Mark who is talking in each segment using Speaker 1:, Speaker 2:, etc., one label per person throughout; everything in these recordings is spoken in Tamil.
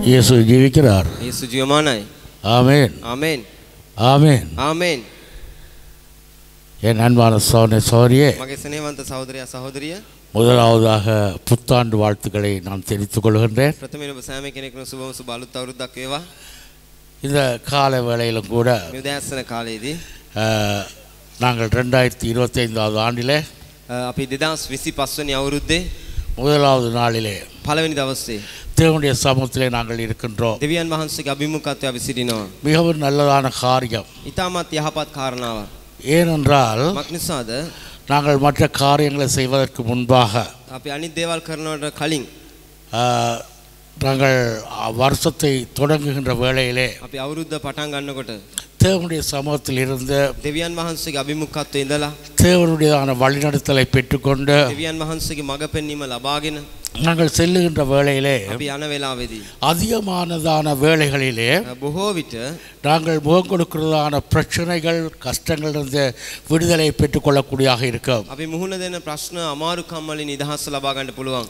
Speaker 1: இயேசு ஜீவிக்கிறார்.
Speaker 2: இயேசு ஜீவமானாய்.
Speaker 1: ஆமென்.
Speaker 2: ஆமென்.
Speaker 1: ஆமென்.
Speaker 2: ஆமென்.
Speaker 1: என் அன்பான சகோதரியே,
Speaker 2: මගේ ස්නේහවන්ත සහෝදරයා සහෝදරිය,
Speaker 1: முதலாவதாக புத்தாண்டு வாழ்த்துக்களை நான் தெரிவித்துக் கொள்கின்றேன்.
Speaker 2: ප්‍රථමයෙන් ඔබ සෑම කෙනෙකුම සුබම සුබ අලුත් අවුරුද්දක් වේවා.
Speaker 1: இந்த கால வேளையிலும் கூட
Speaker 2: මේ උදෑසන කාලයේදී
Speaker 1: நாங்கள் 2025வது ஆண்டிலே
Speaker 2: අපි 2025 වෙනි අවුරුද්දේ
Speaker 1: முதலாவது நாளிலே
Speaker 2: පළවෙනි දවසේ
Speaker 1: தேவனுடைய சமூகத்திலே நாங்கள் இருக்கின்றோம்.
Speaker 2: දෙවියන් වහන්සේගේ අභිමුඛත්වය අපි සිටිනවා.
Speaker 1: மிகவும் நல்லதான காரியம்.
Speaker 2: ඊටමත් යහපත් කාරණාවක්.
Speaker 1: ஏனென்றால்
Speaker 2: මක්නිසාද
Speaker 1: நாங்கள் மற்ற காரியங்களை செய்வதற்கு முன்பாக
Speaker 2: අපි අනිත් දේවල් කරනවට කලින්
Speaker 1: நாங்கள் வருஷத்தை தொடங்குகின்ற வேளையிலே
Speaker 2: අපි අවුරුද්ද පටන් ගන්නකොට
Speaker 1: தேவனுடைய சமூகத்தில் இருந்து
Speaker 2: දෙවියන් වහන්සේගේ අභිමුඛත්වයේ ඉඳලා
Speaker 1: தேவனுடையதான வழிநடத்தலை பெற்றுக்கொண்டு
Speaker 2: දෙවියන් වහන්සේගේ මඟ පෙන්වීම ලබාගෙන
Speaker 1: நாங்கள் செல்லுகின்ற வேளையிலே
Speaker 2: අපි යන වෙලාවේදී
Speaker 1: அதிகமானதான வேளைகளிலே
Speaker 2: බොහෝ විට
Speaker 1: நாங்கள் முகம் கொடுக்கிறதான பிரச்சனைகள் கஷ்டங்களிலிருந்து விடுதலை பெற்றுக்கொள்ளக்கூடியதாக இருக்கும்.
Speaker 2: අපි මුහුණ දෙන ප්‍රශ්න අමාරුකම් වලින් නිදහස ලබා ගන්න පුළුවන්.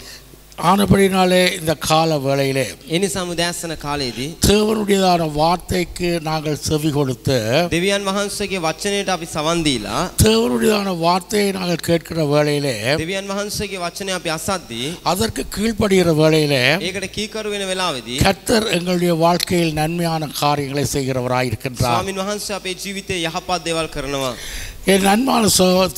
Speaker 1: ஆனபடினாலே இந்த கால வேளையிலே
Speaker 2: ඒ නිසාම උදෑසන කාලයේදී
Speaker 1: தேவனுடையதான வார்த்தைக்கு நாங்கள் செவி கொடுத்து
Speaker 2: දෙවියන් වහන්සේගේ වචනයට අපි සවන් දීලා
Speaker 1: தேவனுடையதான வார்த்தையை நாங்கள் கேட்கிற வேளையிலே
Speaker 2: දෙවියන් වහන්සේගේ වචනය අපි අසද්දී
Speaker 1: அதற்கு கீழ்ப்படுகிற வேளையிலே
Speaker 2: ඒකට කීකරු වෙන වෙලාවේදී
Speaker 1: கர்த்தர் எங்களுடைய வாழ்க்கையில் நன்மையான காரியங்களை செய்கிறவராய் இருக்கின்றார்.
Speaker 2: ස්වාමින් වහන්සේ අපේ ජීවිතේ යහපත් දේවල් කරනවා.
Speaker 1: என் அன்பான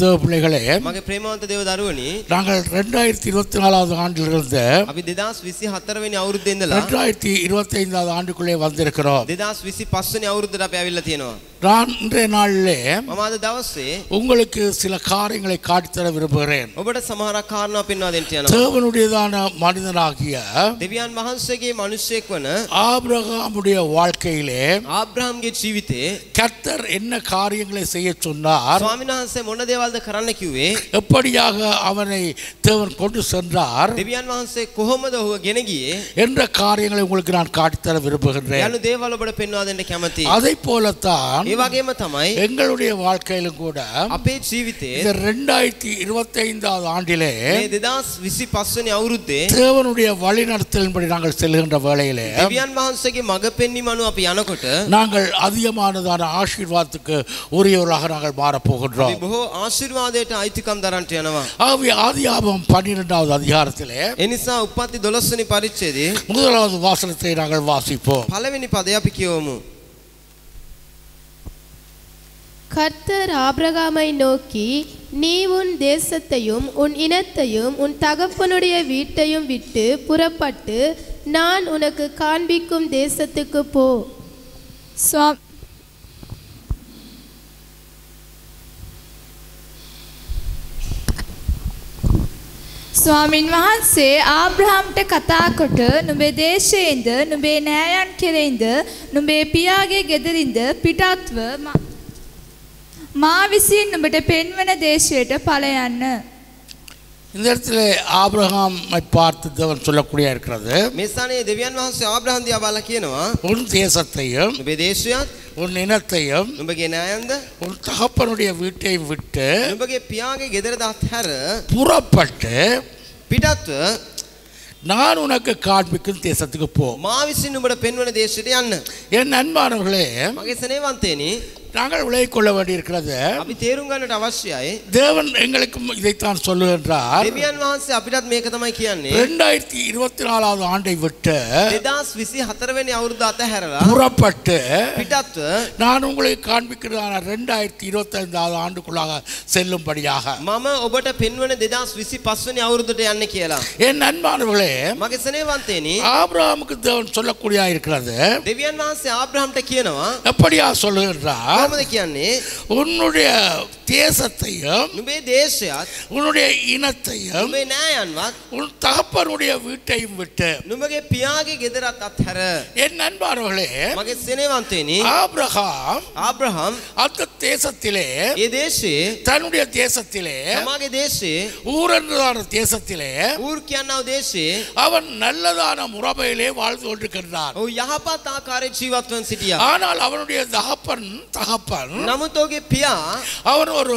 Speaker 1: தேவ பிள்ளைகளே,
Speaker 2: මගේ ප්‍රේමවන්ත දේව දරුවනි,
Speaker 1: நாங்கள் 2024வது ஆண்டிலிருந்து
Speaker 2: අපි 2024 වෙනි අවුරුද්දේ ඉඳලා
Speaker 1: 2025வது ஆண்டுக்குள்ளே வந்திருக்கிறோம்.
Speaker 2: 2025 වෙනි අවුරුද්දට අපි ඇවිල්ලා තියෙනවා.
Speaker 1: நான் இன்றைய நாளிலே
Speaker 2: මම අද දවසේ
Speaker 1: உங்களுக்கு சில காரியங்களை காட்டித்தர விரும்புகிறேன்.
Speaker 2: ඔබට සමහරක් කාරණා පෙන්වා දෙන්න යනවා.
Speaker 1: தேவனுடையதான மனிதனாகிய
Speaker 2: දෙවියන් වහන්සේගේ මිනිසෙක් වන
Speaker 1: ஆபிரகாமுடைய வாழ்க்கையிலே
Speaker 2: ආබ්‍රහම්ගේ ජීවිතේ
Speaker 1: கர்த்தர் என்ன காரியங்களை செய்ய சொன்னார்,
Speaker 2: ස්වාමීන් වහන්සේ මොන දේවල්ද කරන්න කිව්වේ,
Speaker 1: எப்படியாக அவனை தேவன் கொண்டு சென்றார்
Speaker 2: දෙවියන් වහන්සේ කොහොමද ඔහුව ගෙන ගියේ
Speaker 1: என்ற காரியங்களை உங்களுக்கு நான் காட்டித்தர விரும்புகின்றேன்.
Speaker 2: යනු දේවල් ඔබට පෙන්වා දෙන්න කැමතියි.
Speaker 1: அதை போலத்தான்
Speaker 2: ඒ වගේම තමයි
Speaker 1: எங்களுடைய வாழ்க்கையிலும் கூட
Speaker 2: අපේ ජීවිතේ
Speaker 1: இந்த 2025வது ஆண்டிலே
Speaker 2: මේ 2025 වෙනි අවුරුද්දේ
Speaker 1: தேவனுடைய வழிநடத்தலின்படி நாங்கள் செல்கின்ற வேளையிலே
Speaker 2: දෙවියන් වහන්සේගේ මඟ පෙන්වීම අනුව අපි යනකොට
Speaker 1: நாங்கள் அதிகமானதான ஆசீர்வாதத்துக்கு உரியவர்களாக நாங்கள் மாறப்போகின்றோம்.
Speaker 2: අපි බොහෝ ආශිර්වාදයට අයිතිකම් දරන්නට යනවා.
Speaker 1: ஆகவே ஆதியாகமம் 12வது அதிகாரத்திலே
Speaker 2: ඒ නිසා උප්පත්ති 12 වෙනි පරිච්ඡේදයේ
Speaker 1: முதலாவது வாசனத்தை நாங்கள் வாசிப்போம்.
Speaker 2: පළවෙනි පදය අපි කියවමු.
Speaker 3: கர்த்தர் ஆபிரகாமை நோக்கி, நீ உன் தேசத்தையும் உன் இனத்தையும் உன் தகப்பனுடைய வீட்டையும் விட்டு புறப்பட்டு நான் உனக்கு காண்பிக்கும் தேசத்துக்கு போ.
Speaker 4: ස්වාමින් වහන්සේ ආබ්‍රහම්ට කතා කොට නුඹේ දේශයෙන්ද නුඹේ නෑයන් කෙරෙහිද නුඹේ පියාගේ ගෙදරින්ද පිටත්ව මා විසින් නුඹට පෙන්වන දේශයට ඵල යන්න.
Speaker 1: இந்த இடத்துல ஆபிரகாமை பார்த்து தேவன் சொல்லக்கூடிய இருக்கிறது,
Speaker 2: මේ ස්ථානයේ දෙවියන් වහන්සේ ආබ්‍රහම් දිහා බලලා කියනවා,
Speaker 1: உன் தேசத்தையும்
Speaker 2: නුඹේ දේශයත්
Speaker 1: உன் இனத்தையும்
Speaker 2: නුඹගේ නායන්ද
Speaker 1: உன் தகப்பனுடைய வீட்டையும் விட்டு
Speaker 2: නුඹගේ පියාගේ ගෙදරද අත්හැර
Speaker 1: புறப்பட்டு
Speaker 2: පිටත්ව
Speaker 1: நான் உனக்கு காண்பிக்கும் தேசத்துக்கு போ.
Speaker 2: මා විසින් නුඹට පෙන්වන දේශයට යන්න.
Speaker 1: என் அன்பானவர்களே,
Speaker 2: මගේ ස්නේහවන්තයනි,
Speaker 1: நாங்கள் விலகிக் கொள்ள வேண்டியிருக்கிறது,
Speaker 2: අපි තේරුම් ගන්නට අවශ්‍යයි
Speaker 1: தேவன் எங்களுக்கு இதைத்தான் சொல்லுகின்றார்.
Speaker 2: දෙවියන් වහන්සේ අපිටත් මේක තමයි කියන්නේ.
Speaker 1: 2024வது ஆண்டை விட்டு
Speaker 2: 2024 වෙනි අවුරුද්ද අතහැරලා
Speaker 1: புறப்பட்டு
Speaker 2: පිටත්ව
Speaker 1: நான் உங்களுக்கு காண்பிக்கிறதான 2025வது ஆண்டுக்குள்ளாக செல்லும்படியாக
Speaker 2: මම ඔබට පෙන්වන 2025 වෙනි අවුරුද්දට යන්න කියලා.
Speaker 1: என் அன்பானவர்களே,
Speaker 2: මගේ ස්නේහවන්තයනි,
Speaker 1: ஆபிரகாமுக்கு தேவன் சொல்லக்கூடியதா இருக்கிறது.
Speaker 2: දෙවියන් වහන්සේ ආබ්‍රහම්ට කියනවා,
Speaker 1: எப்படியா சொல்லுகின்றார்,
Speaker 2: කොහොමද කියන්නේ,
Speaker 1: உன்னுடைய தேசத்தையும்
Speaker 2: නුඹේ දේශයත්
Speaker 1: உன்னுடைய இனத்தையும்
Speaker 2: නුඹේ නෑයන්වත්
Speaker 1: உன் தகப்பனுடைய வீட்டையும் விட்டு.
Speaker 2: නුඹගේ පියාගේ ගෙදරත් අත්හැර.
Speaker 1: என் அன்பானவர்களே,
Speaker 2: මගේ ස්නේහවන්තයනි,
Speaker 1: ஆபிரகாம் அந்த தேசத்திலே,
Speaker 2: ඒ දේශයේ
Speaker 1: தன்னுடைய தேசத்திலே,
Speaker 2: තමාගේ දේශයේ
Speaker 1: ஊரென்றதான தேசத்திலே
Speaker 2: ඌර් කියනව දේශයේ
Speaker 1: அவன் நல்லதான முறையிலே வாழ்ந்து கொண்டிருக்கிறான்.
Speaker 2: ඔහු යහපත් ආකාරයේ ජීවත් වන සිටියා.
Speaker 1: ஆனால் அவனுடைய தகப்பன் தகப்பன்
Speaker 2: නමුත් ඔහුගේ පියා
Speaker 1: அவன் ஒரு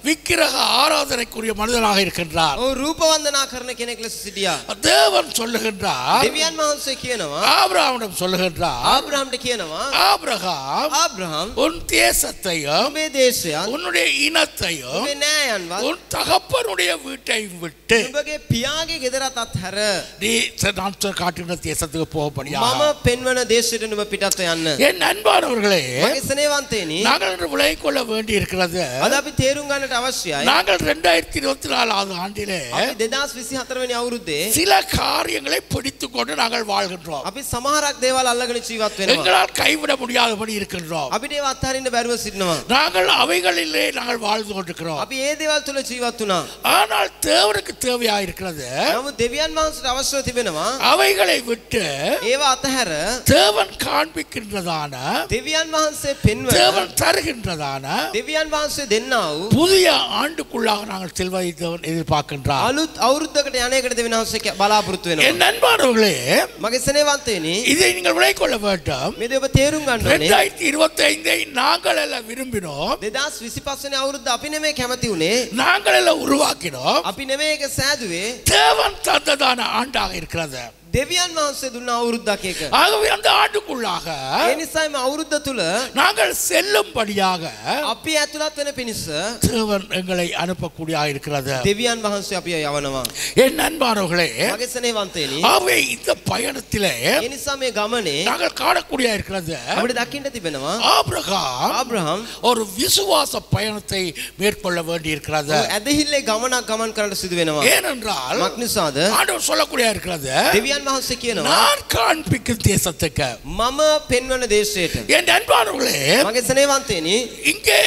Speaker 1: விக்கிரக ஆராதனைக்குரிய மனிதனாக இருக்கின்றார்.
Speaker 2: ඔහු රූප වන්දනා කරන කෙනෙක් ලෙස සිටියා.
Speaker 1: தேவன் சொல்லுகின்றார்,
Speaker 2: දෙවියන් වහන්සේ කියනවා
Speaker 1: ஆபிரகாமிடம் சொல்லுகின்றார்,
Speaker 2: ආබ්‍රහම්ට කියනවා
Speaker 1: ஆபிரகாம்
Speaker 2: ආබ්‍රහම්
Speaker 1: உன் தேசத்தையும்
Speaker 2: ඔබේ දේශයන්
Speaker 1: உன்னுடைய இனத்தையும்
Speaker 2: ඔබේ නෑයන්වත්
Speaker 1: உன் தகப்பனுடைய வீட்டையும் விட்டு
Speaker 2: ඔබගේ පියාගේ ගෙදරත් අත්හැර
Speaker 1: நீ நான் காட்டுகின்ற தேசத்துக்கு போகப்படியா.
Speaker 2: මම පෙන්වන දේශයට නුඹ පිටත්ව යන්න.
Speaker 1: என் அன்பானவர்களே,
Speaker 2: මගේ ස්නේහවන්තයනි
Speaker 1: நாங்கள் இன்று விளங்கிக் கொள்ள வேண்டி இருக்கிறது,
Speaker 2: අද අපි තේරුම් ගන්නට අවශ්‍යයි.
Speaker 1: நாங்கள் 2024 ஆண்டிலே
Speaker 2: අපි 2024 වෙනි අවුරුද්දේ
Speaker 1: சில காரியங்களை பிடித்துக் கொண்டு நாங்கள் வாழ்கின்றோம்.
Speaker 2: අපි සමහරක් දේවල් අල්ලගෙන ජීවත් වෙනවා.
Speaker 1: எங்களால் கைவிட முடியாதபடி இருக்கின்றோம்.
Speaker 2: අපිට ඒව අත්හරින්න බැරුව සිටිනවා.
Speaker 1: நாங்கள் அவைகளிலே நாங்கள் வாழ்ந்து கொண்டிருக்கிறோம்.
Speaker 2: අපි ඒ දේවල් තුල ජීවත් වුණා.
Speaker 1: ஆனால் தேவனுக்கு தேவையா இருக்கிறது,
Speaker 2: නමුත් දෙවියන් වහන්සේට අවශ්‍යව තිබෙනවා
Speaker 1: அவைகளை விட்டு
Speaker 2: ඒව අතහැර
Speaker 1: தேவன் காண்பிக்கின்றதான,
Speaker 2: දෙවියන් වහන්සේ පෙන්වන
Speaker 1: தேவன் தருகின்றதான
Speaker 2: දෙවියන් වහන්සේ දෙන්නා වූ
Speaker 1: புதிய ஆண்டுக்குள்ளாக நாங்கள் செல்வதை தேவன் எதிர்பார்க்கின்றார்.
Speaker 2: අලුත් අවුරුද්දකට යන එකට දෙවියන් වහන්සේ බලාපොරොත්තු වෙනවා.
Speaker 1: என் அன்பானவர்களே,
Speaker 2: මගේ ස්නේහවන්තයනි
Speaker 1: இதை நீங்கள் விளங்கிக் கொள்ள வேண்டும்.
Speaker 2: මේ දේ ඔබ තේරුම් ගන්න ඕනේ.
Speaker 1: 2025 நாங்கள் எல்லாம் விரும்பினோம்,
Speaker 2: 2025 වෙනි අවුරුද්ද අපි නෙමෙයි කැමති උනේ.
Speaker 1: நாங்கள் எல்லாம் உருவாக்கினோம்.
Speaker 2: අපි නෙමෙයි ඒක සෑදුවේ.
Speaker 1: தேவன் தந்ததான ஆண்டாக இருக்கிறது.
Speaker 2: දෙවියන් වහන්සේ දුන්න අවුරුද්දක් ඒක.
Speaker 1: ஆகவே அந்த ஆண்டுக்குள்ளாக
Speaker 2: ඒ නිසා මේ අවුරුද්ද තුල
Speaker 1: நாங்கள் செல்லும்படியாக
Speaker 2: අපි ඇතුළත් වෙන පිණිස
Speaker 1: தேவன் எங்களை அனுப்பக்கூடியதாக இருக்கிறது.
Speaker 2: දෙවියන් වහන්සේ අපි යවනවා.
Speaker 1: என் அன்பானவர்களே,
Speaker 2: මගේ ස්නේහවන්තයනි
Speaker 1: ஆகவே இந்த பயணத்திலே
Speaker 2: ඒ නිසා මේ ගමනේ
Speaker 1: நாங்கள் காணக்கூடியதாக இருக்கிறது,
Speaker 2: අපිට දකින්න තිබෙනවා
Speaker 1: ஆபிரகாம்
Speaker 2: ආබ්‍රහම්
Speaker 1: ஒரு விசுவாச பயணத்தை மேற்கொள்ள வேண்டி இருக்கிறது.
Speaker 2: ඇදහිල්ලේ ගමනක් ගමන් කරන්න සිදු වෙනවා.
Speaker 1: ஏனென்றால்
Speaker 2: මක් නිසාද?
Speaker 1: ஆண்டவர் சொல்லக்கூடிய இருக்கிறது,
Speaker 2: දෙවියන් වහන්සේ කියනවා
Speaker 1: நான் காண்பிக்கும் தேசத்துக்கு.
Speaker 2: මම පෙන්වන දේශයට.
Speaker 1: என் அன்பானவர்களே,
Speaker 2: මගේ ස්නේහවන්තයනි
Speaker 1: இங்கே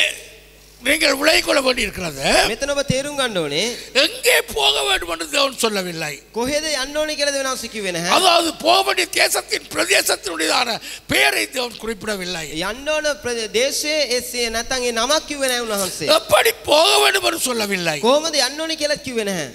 Speaker 1: நீங்கள் விளங்கிக் கொள்ள வேண்டி இருக்கிறது,
Speaker 2: මෙතන ඔබ තේරුම් ගන්න ඕනේ
Speaker 1: எங்கே போக வேண்டும் என்று தேவன் சொல்லவில்லை.
Speaker 2: කොහෙද යන්න ඕනේ කියලා දෙවියන් වහන්සේ කිව්වේ නැහැ.
Speaker 1: அதாவது போக வேண்டிய தேசத்தின் பிரதேசத்தினுடையதான பெயரை தேவன் குறிப்பிடவில்லை.
Speaker 2: යන්න ඕන දේශයේ එසේ නැත්නම් ඒ නමක් කිව්වේ නැහැ උන්වහන්සේ.
Speaker 1: எப்படி போக வேண்டும் என்று சொல்லவில்லை.
Speaker 2: කොහොමද යන්න ඕනේ කියලා කිව්වේ නැහැ.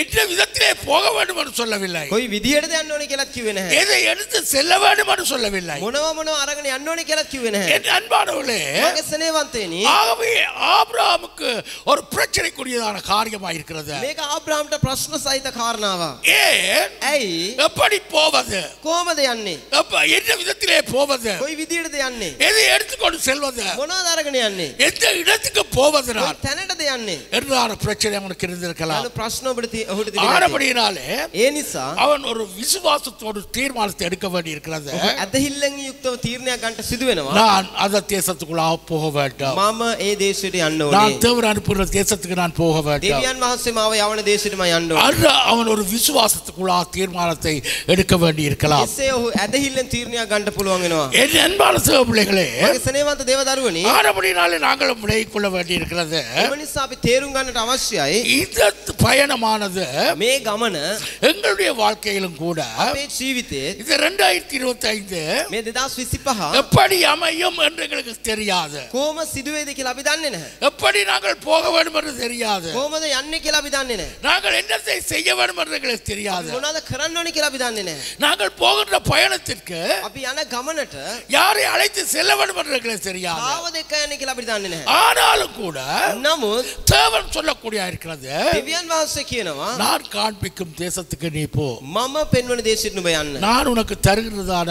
Speaker 1: எந்த விதத்திலே போக வேண்டும் என்று சொல்லவில்லை.
Speaker 2: කොයි විදිහටද යන්න ඕනේ කියලා කිව්වේ නැහැ.
Speaker 1: எதை எடுத்து செல்ல வேண்டும் என்று சொல்லவில்லை.
Speaker 2: මොනවා අරගෙන යන්න ඕනේ කියලා කිව්වේ නැහැ.
Speaker 1: என் அன்பானவர்களே,
Speaker 2: මගේ ස්නේහවන්තයනි
Speaker 1: ஆகவே ஆபிரகாமுக்கு ஒரு பிரச்சனைக்குரியதான காரியமாக இருக்கிறது.
Speaker 2: මේක ආබ්‍රහම්ට ප්‍රශ්න සහිත කාරණාවක්.
Speaker 1: ஏன்
Speaker 2: ඇයි?
Speaker 1: எப்படி போவது,
Speaker 2: කොහොමද යන්නේ?
Speaker 1: என்ன விதத்திலே போவது,
Speaker 2: කොයි විදිහටද යන්නේ?
Speaker 1: எதை எடுத்துக்கொண்டு செல்வது,
Speaker 2: මොනවද අරගෙන යන්නේ?
Speaker 1: எந்த இடத்துக்கு போவது
Speaker 2: කොයි තැනටද යන්නේ?
Speaker 1: என்றான பிரச்சனை அவனுக்கு இருந்திருக்கலாம்.
Speaker 2: යන ප්‍රශ්න ඔබට ඔහුට තිබෙනවා.
Speaker 1: ஆனபடியினாலே
Speaker 2: ඒ නිසා
Speaker 1: அவன் ஒரு விசுவாசத்தோடு தீர்மானத்தை எடுக்க வேண்டி இருக்கிறது.
Speaker 2: ඇදහිල්ලෙන් යුක්තව තීරණයක් ගන්න සිදු වෙනවා.
Speaker 1: நான் அந்த தேசத்துக்குள்ளாக போக வேண்டும்,
Speaker 2: මම ඒ දේශයට යන්න
Speaker 1: நான்
Speaker 2: ඕනේ.
Speaker 1: தேவன் அனுப்புகிற தேசத்துக்கு நான் போக வேண்டும்.
Speaker 2: දෙවියන් වහන්සේ මාව යවන දේශයට මම යන්න ඕනේ.
Speaker 1: அன்று அவன் ஒரு விசுவாசத்துக்குள்ளாக தீர்மானத்தை எடுக்க வேண்டி இருக்கலாம்.
Speaker 2: එසේ ඔහු ඇදහිල්ලෙන් තීරණයක් ගන්න පුළුවන් වෙනවා.
Speaker 1: என் அன்பான தேவ பிள்ளைகளே,
Speaker 2: මගේ ස්නේහවන්ත දේව දරුවනි
Speaker 1: ஆனபடியினாலே நாங்களும் விலகிக் கொள்ள வேண்டி இருக்கிறது.
Speaker 2: ඒ නිසා අපි තේරුම් ගන්නට අවශ්‍යයි
Speaker 1: இந்த பயணமானது
Speaker 2: මේ ගමන
Speaker 1: எங்களுடைய வாழ்க்கையிலும் கூட
Speaker 2: අපේ ජීවිතයේ
Speaker 1: இது 2025
Speaker 2: මේ 2025
Speaker 1: எப்படி அமையும் என்று எங்களுக்கு தெரியாது.
Speaker 2: කොහොම සිදුවේද කියලා අපි දන්නේ නැහැ.
Speaker 1: எப்படி நாங்கள் போக வேண்டும் என்று தெரியாது.
Speaker 2: කොහොමද යන්නේ කියලා අපි දන්නේ නැහැ.
Speaker 1: நாங்கள் என்னத்தை செய்ய வேண்டும் என்று எங்களுக்கு தெரியாது.
Speaker 2: මොනවද කරන්න ඕනේ කියලා අපි දන්නේ නැහැ.
Speaker 1: நாங்கள் போகின்ற பயணத்திற்கு
Speaker 2: අපි යන ගමනට
Speaker 1: யாரை அழைத்து செல்ல வேண்டும் என்று எங்களுக்கு தெரியாது.
Speaker 2: ආව දෙක යන්නේ කියලා අපිට දන්නේ නැහැ.
Speaker 1: ஆனாலும் கூட
Speaker 2: නමුත්
Speaker 1: தேவன் சொல்லக்கூடிய இருக்கிறது,
Speaker 2: දෙවියන් වහන්සේ කියනවා
Speaker 1: நான் காண்பிக்கும் தேசத்துக்கு நீ போ,
Speaker 2: මම පෙන්වන දේශයට නුඹ යන්න.
Speaker 1: நான் உனக்கு தருகிறதான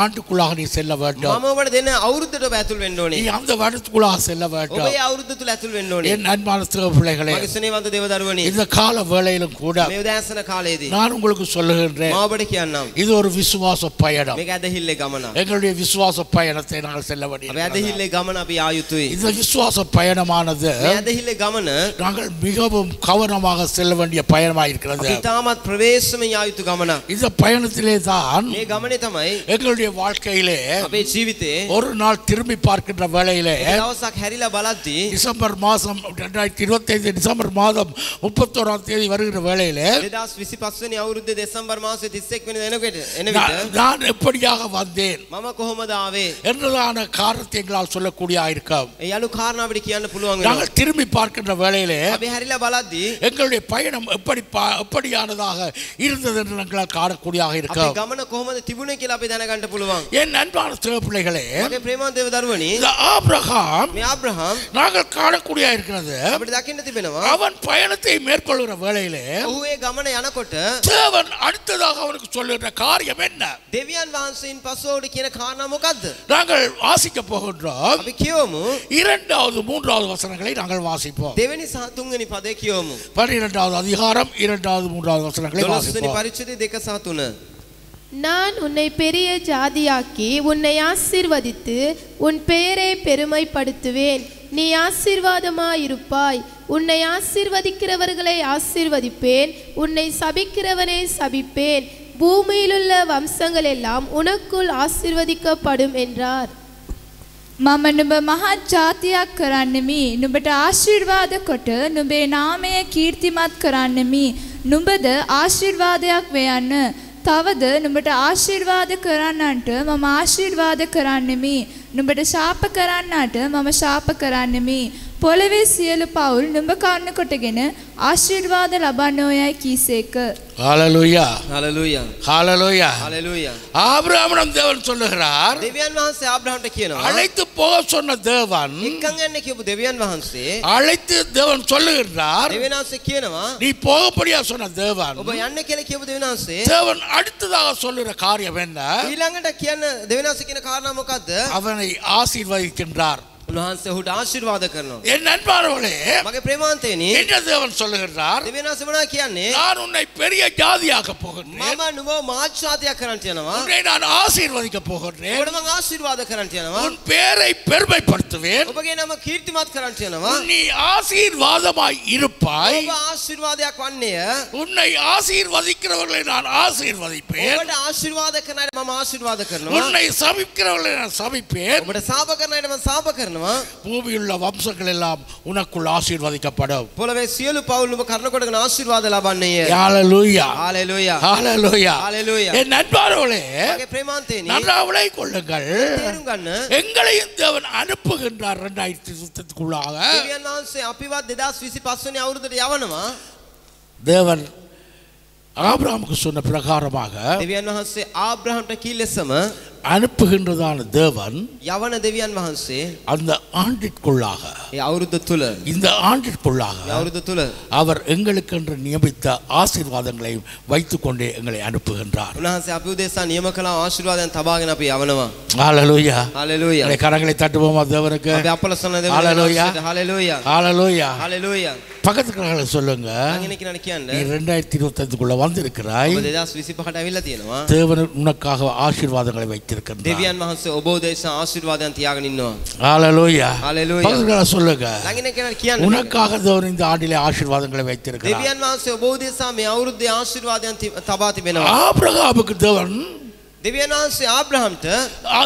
Speaker 1: ஆண்டுக்குள்ளாக நீ செல்ல வேண்டும்,
Speaker 2: මම ඔබට දෙන අවුරුද්දට ඔබ ඇතුල් වෙන්න ඕනේ.
Speaker 1: நீ அந்த வருடத்துக்குள்ளாக செல்ல
Speaker 2: ඔබ
Speaker 1: வேண்டும்.
Speaker 2: ඒ අවුරුද්ද තුල ඇතුල් වෙන්න ඕනේ.
Speaker 1: என் அன்பான தேவ பிள்ளைகளே,
Speaker 2: මගේ ස්නේහවන්ත දේව දරුවනි
Speaker 1: இந்த கால வேளையிலும் கூட
Speaker 2: මේ උදෑසන කාලයේදී
Speaker 1: நான் உங்களுக்கு சொல்லுகின்றேன்,
Speaker 2: මම ඔබට කියන්නම්
Speaker 1: இது ஒரு விசுவாச பயணம்.
Speaker 2: මේක ඇදහිල්ලේ ගමනක්.
Speaker 1: எங்களுடைய விசுவாச பயணத்தை நாங்கள் செல்ல
Speaker 2: අපි
Speaker 1: வேண்டியிருக்கிறது.
Speaker 2: ඇදහිල්ලේ ගමන අපි ආ යුතුයි.
Speaker 1: இந்த விசுவாச பயணமானது
Speaker 2: මේ ඇදහිල්ලේ ගමන
Speaker 1: நாங்கள் மிகவும் கவனமாக செல்ல வேண்டிய பயணமாக இருக்கிறது.
Speaker 2: අපි තාමත් ප්‍රවේශමෙන් ආ යුතු ගමනක්.
Speaker 1: இந்த பயணத்திலே தான்
Speaker 2: මේ ගමනේ තමයි
Speaker 1: எங்களுடைய வாழ்க்கையிலே
Speaker 2: අපේ ජීවිතේ
Speaker 1: ஒரு நாள் திரும்பி பார்க்கின்ற வேளையிலே
Speaker 2: එක දවසක් හැරිලා බලද්දී
Speaker 1: டிசம்பர் மாதம் 2025 டிசம்பர் மாதம் 31ஆம் தேதி வருகிற வேளையிலே
Speaker 2: 2025 වෙනි අවුරුද්දේ දෙසැම්බර් මාසේ 31 වෙනිදා එන විට
Speaker 1: நான் எப்படியாக வந்தேன்
Speaker 2: මම කොහොමද ආවේ
Speaker 1: என்றதான காரணத்தை எங்களால் சொல்லக்கூடிய இருக்கும்.
Speaker 2: ඒ යලු කාරණා අපිට කියන්න පුළුවන් වෙනවා.
Speaker 1: நாங்கள் திரும்பி பார்க்கின்ற வேளையிலே
Speaker 2: අපි හැරිලා බලද්දී
Speaker 1: எங்களுடைய பயணம் எப்படியானதாக இருந்தது என்று எங்களால் காணக்கூடியதாக
Speaker 2: අපේ
Speaker 1: இருக்கும்.
Speaker 2: ගමන කොහොමද තිබුණේ කියලා අපි දැනගන්න පුළුවන්.
Speaker 1: என் அன்பான தேவ பிள்ளைகளே,
Speaker 2: මගේ ප්‍රේමවන්ත දේව දරුවනි
Speaker 1: இந்த ஆபிரகாம்
Speaker 2: මේ ආබ්‍රහම්
Speaker 1: நாங்கள் காணக்கூடிய இருக்கிறது
Speaker 2: අපිට දකින්න තිබෙනවා
Speaker 1: அவன் பயணத்தை மேற்கொள்கிற வேளையிலே
Speaker 2: ඔහු ඒ ගමන යනකොට
Speaker 1: தேவன் அடுத்ததாக அவனுக்கு சொல்லுகிற காரியம் என்ன?
Speaker 2: දෙවියන් වහන්සේයින් පස්සෝடு කියන කාරණා මොකද්ද?
Speaker 1: நாங்கள் வாசிக்க போகின்றோம்.
Speaker 2: අපි කියවමු
Speaker 1: 2வது 3வது வசனங்களை நாங்கள் வாசிப்போம்.
Speaker 2: දෙවෙනි සහ තුන්වෙනි පදේ කියවමු.
Speaker 1: 12வது அதிகாரம் 2வது 3வது வசனங்களை
Speaker 2: 12 වෙනි
Speaker 1: வாசிப்போம்.
Speaker 2: පරිච්ඡේදය 2 සහ 3.
Speaker 3: நான் உன்னை பெரிய ஜாதியாக்கி உன்னை ஆசீர்வதித்து உன் பெயரை பெருமைப்படுத்துவேன். நீ ஆசீர்வாதமாயிருப்பாய். உன்னை ஆசீர்வதிக்கிறவர்களை ஆசீர்வதிப்பேன். உன்னை சபிக்கிறவனை சபிப்பேன். பூமியிலுள்ள வம்சங்கள் எல்லாம் உனக்குள் ஆசீர்வதிக்கப்படும் என்றார்.
Speaker 4: මම නුඹ මහත් ජාතියක් කරන්නෙමි. නුඹට ආශිර්වාද කොට නුඹේ නාමය කීර්තිමත් කරන්නෙමි. නුඹද ආශිර්වාදයක් වයන්න. තවද නුඹට ආශිර්වාද කරන්නන්ට මම ආශිර්වාද කරන්නෙමි. නුඹට ශාප කරන්නට මම ශාප කරන්නෙමි. පොළවේ සියලු පවුල් නුඹ කන්න කොටගෙන ආශිර්වාද ලබන්නෝයයි කීසේක.
Speaker 1: ஹalleluya
Speaker 2: හලෙලූයා
Speaker 1: ஹalleluya.
Speaker 2: හලෙලූයා.
Speaker 1: ஆபிரகாமிடம் தேவன் சொல்லுகிறார்,
Speaker 2: දෙවියන් වහන්සේ ආබ්‍රහම්ට කියනවා
Speaker 1: அழைத்து போக சொன்ன தேவன்,
Speaker 2: එක්කන් යන්න කියපු දෙවියන් වහන්සේ
Speaker 1: அழைத்து தேவன் சொல்லுகிறார்,
Speaker 2: දෙවියන් වහන්සේ කියනවා
Speaker 1: நீ போகப்படியா சொன்ன தேவன்,
Speaker 2: ඔබ යන්න කියලා කියපු දෙවියන් වහන්සේ
Speaker 1: தேவன் அடுத்ததாக சொல்லுகிற காரியம் என்ன?
Speaker 2: ඊළඟට කියන්න දෙවියන් වහන්සේ කියන කාරණා මොකද්ද?
Speaker 1: அவனை ஆசீர்வதிக்கின்றார்.
Speaker 2: උන්වහන්සේ ඔහුට ආශිර්වාද කරනවා.
Speaker 1: என் நண்பர்களே,
Speaker 2: මගේ ප්‍රේමවන්තයනි
Speaker 1: என்ன தேவன் சொல்லுகிறார்?
Speaker 2: දෙවියන් වහන්සේ මොනවා කියන්නේ?
Speaker 1: நான் உன்னை பெரிய ஜாதியாக்க போகின்றேன்,
Speaker 2: මම නුඹව මාත්‍යාතියක් කරන්න යනවා.
Speaker 1: உன்னை நான் ஆசீர்வதிக்க போகின்றேன்,
Speaker 2: ඔබට මම ආශිර්වාද කරන්න යනවා.
Speaker 1: உன் பேரை பெருமைப்படுத்துவேன்,
Speaker 2: ඔබගේ නම කීර්තිමත් කරන්න යනවා.
Speaker 1: நீ ஆசீர்வாதமாய் இருப்பாய்,
Speaker 2: ඔබ ආශිර්වාදයක් වන්නේය.
Speaker 1: உன்னை ஆசீர்வதிக்கிறவர்களை நான் ஆசீர்வதிப்பேன்,
Speaker 2: ඔබට ආශිර්වාද කරන අයට මම ආශිර්වාද කරනවා.
Speaker 1: உன்னை சபிக்கிறவர்களை நான் சபிப்பேன்,
Speaker 2: ඔබට සාප කරන අයට මම සාප කරනවා.
Speaker 1: பூமியுள்ள வம்சங்கள் எல்லாம் உனக்குள் ஆசீர்வதிக்கப்படும்.
Speaker 2: පොළවේ සියලු පවුල් නුඹ කරන කොටගෙන ආශිර්වාද ලබන්නේය.
Speaker 1: ஹalleluya
Speaker 2: හalleluya
Speaker 1: ஹalleluya.
Speaker 2: හalleluya.
Speaker 1: என் நண்பர்களே,
Speaker 2: මගේ ප්‍රේමාන්තයනි
Speaker 1: நன்றாக விளைக் கொள்ளுங்கள்,
Speaker 2: තේරුම් ගන්න.
Speaker 1: எங்களையும் தேவன் அனுப்புகின்றார் 2020க்குள்ளாக.
Speaker 2: දෙවියන් වහන්සේ අපිවත් 2025 වෙනි අවුරුද්දට යවනවා.
Speaker 1: தேவன் ஆபிரகாமுக்கு சொன்ன பிரகாரமாக
Speaker 2: දෙවියන් වහන්සේ ආබ්‍රහම්ට කී ලෙසම
Speaker 1: அனுப்புகின்றதான தேவன்
Speaker 2: යවන දෙවියන් වහන්සේ
Speaker 1: அந்த ஆண்டிற்குள்ளாக,
Speaker 2: ඒ අවුරුද්ද තුල
Speaker 1: இந்த ஆண்டிற்குள்ளாக
Speaker 2: ඒ අවුරුද්ද තුල
Speaker 1: அவர் எங்களுக்கென்று நியமித்த ஆசீர்வாதங்களை வைத்துக்கொண்டே எங்களை அனுப்புகின்றார்.
Speaker 2: උන්වහන්සේ අපි උදෙසා නියම කළ ආශිර්වාදයන් තබාගෙන අපි යවනවා.
Speaker 1: ஹalleluya.
Speaker 2: හalleluya.
Speaker 1: எங்களை கரங்களை தட்டுவோமா தேவனுக்கு?
Speaker 2: අපි අපලසන දෙවියන්
Speaker 1: Hallelujah.
Speaker 2: වහන්සේට හalleluya.
Speaker 1: ஹalleluya.
Speaker 2: හalleluya.
Speaker 1: பக்கத்துக்கு சொல்லுங்க,
Speaker 2: අංගිනේ කෙනාට
Speaker 1: நீ
Speaker 2: කියන්නේ
Speaker 1: 2025க்குள்ள வந்திருக்கிறாய்,
Speaker 2: ඔබ 2025ට ඇවිල්ලා තියෙනවා.
Speaker 1: தேவன் உனக்காக ஆசீர்வாதங்களை வைத்திருக்கின்றார்.
Speaker 2: දෙවියන් වහන්සේ ඔබ උදෙසා ආශිර්වාදයන් තියාගෙන ඉන්නවා.
Speaker 1: ஹalleluya.
Speaker 2: Hallelujah.
Speaker 1: பக்கத்துக்கு சொல்லுங்க,
Speaker 2: ළඟිනේ කෙනාට කියන්නේ
Speaker 1: உனக்காக தேவன் இந்த ஆண்டிலே ஆசீர்வாதங்களை வைத்திருக்கிறார்.
Speaker 2: දෙවියන් වහන්සේ ඔබ උදෙසා මේ අවුරුද්දේ ආශිර්වාදයන් තබා තිබෙනවා.
Speaker 1: ஆபிரகாமுக்கு தேவன்
Speaker 2: දෙවියන් වහන්සේ ආබ්‍රහම්ට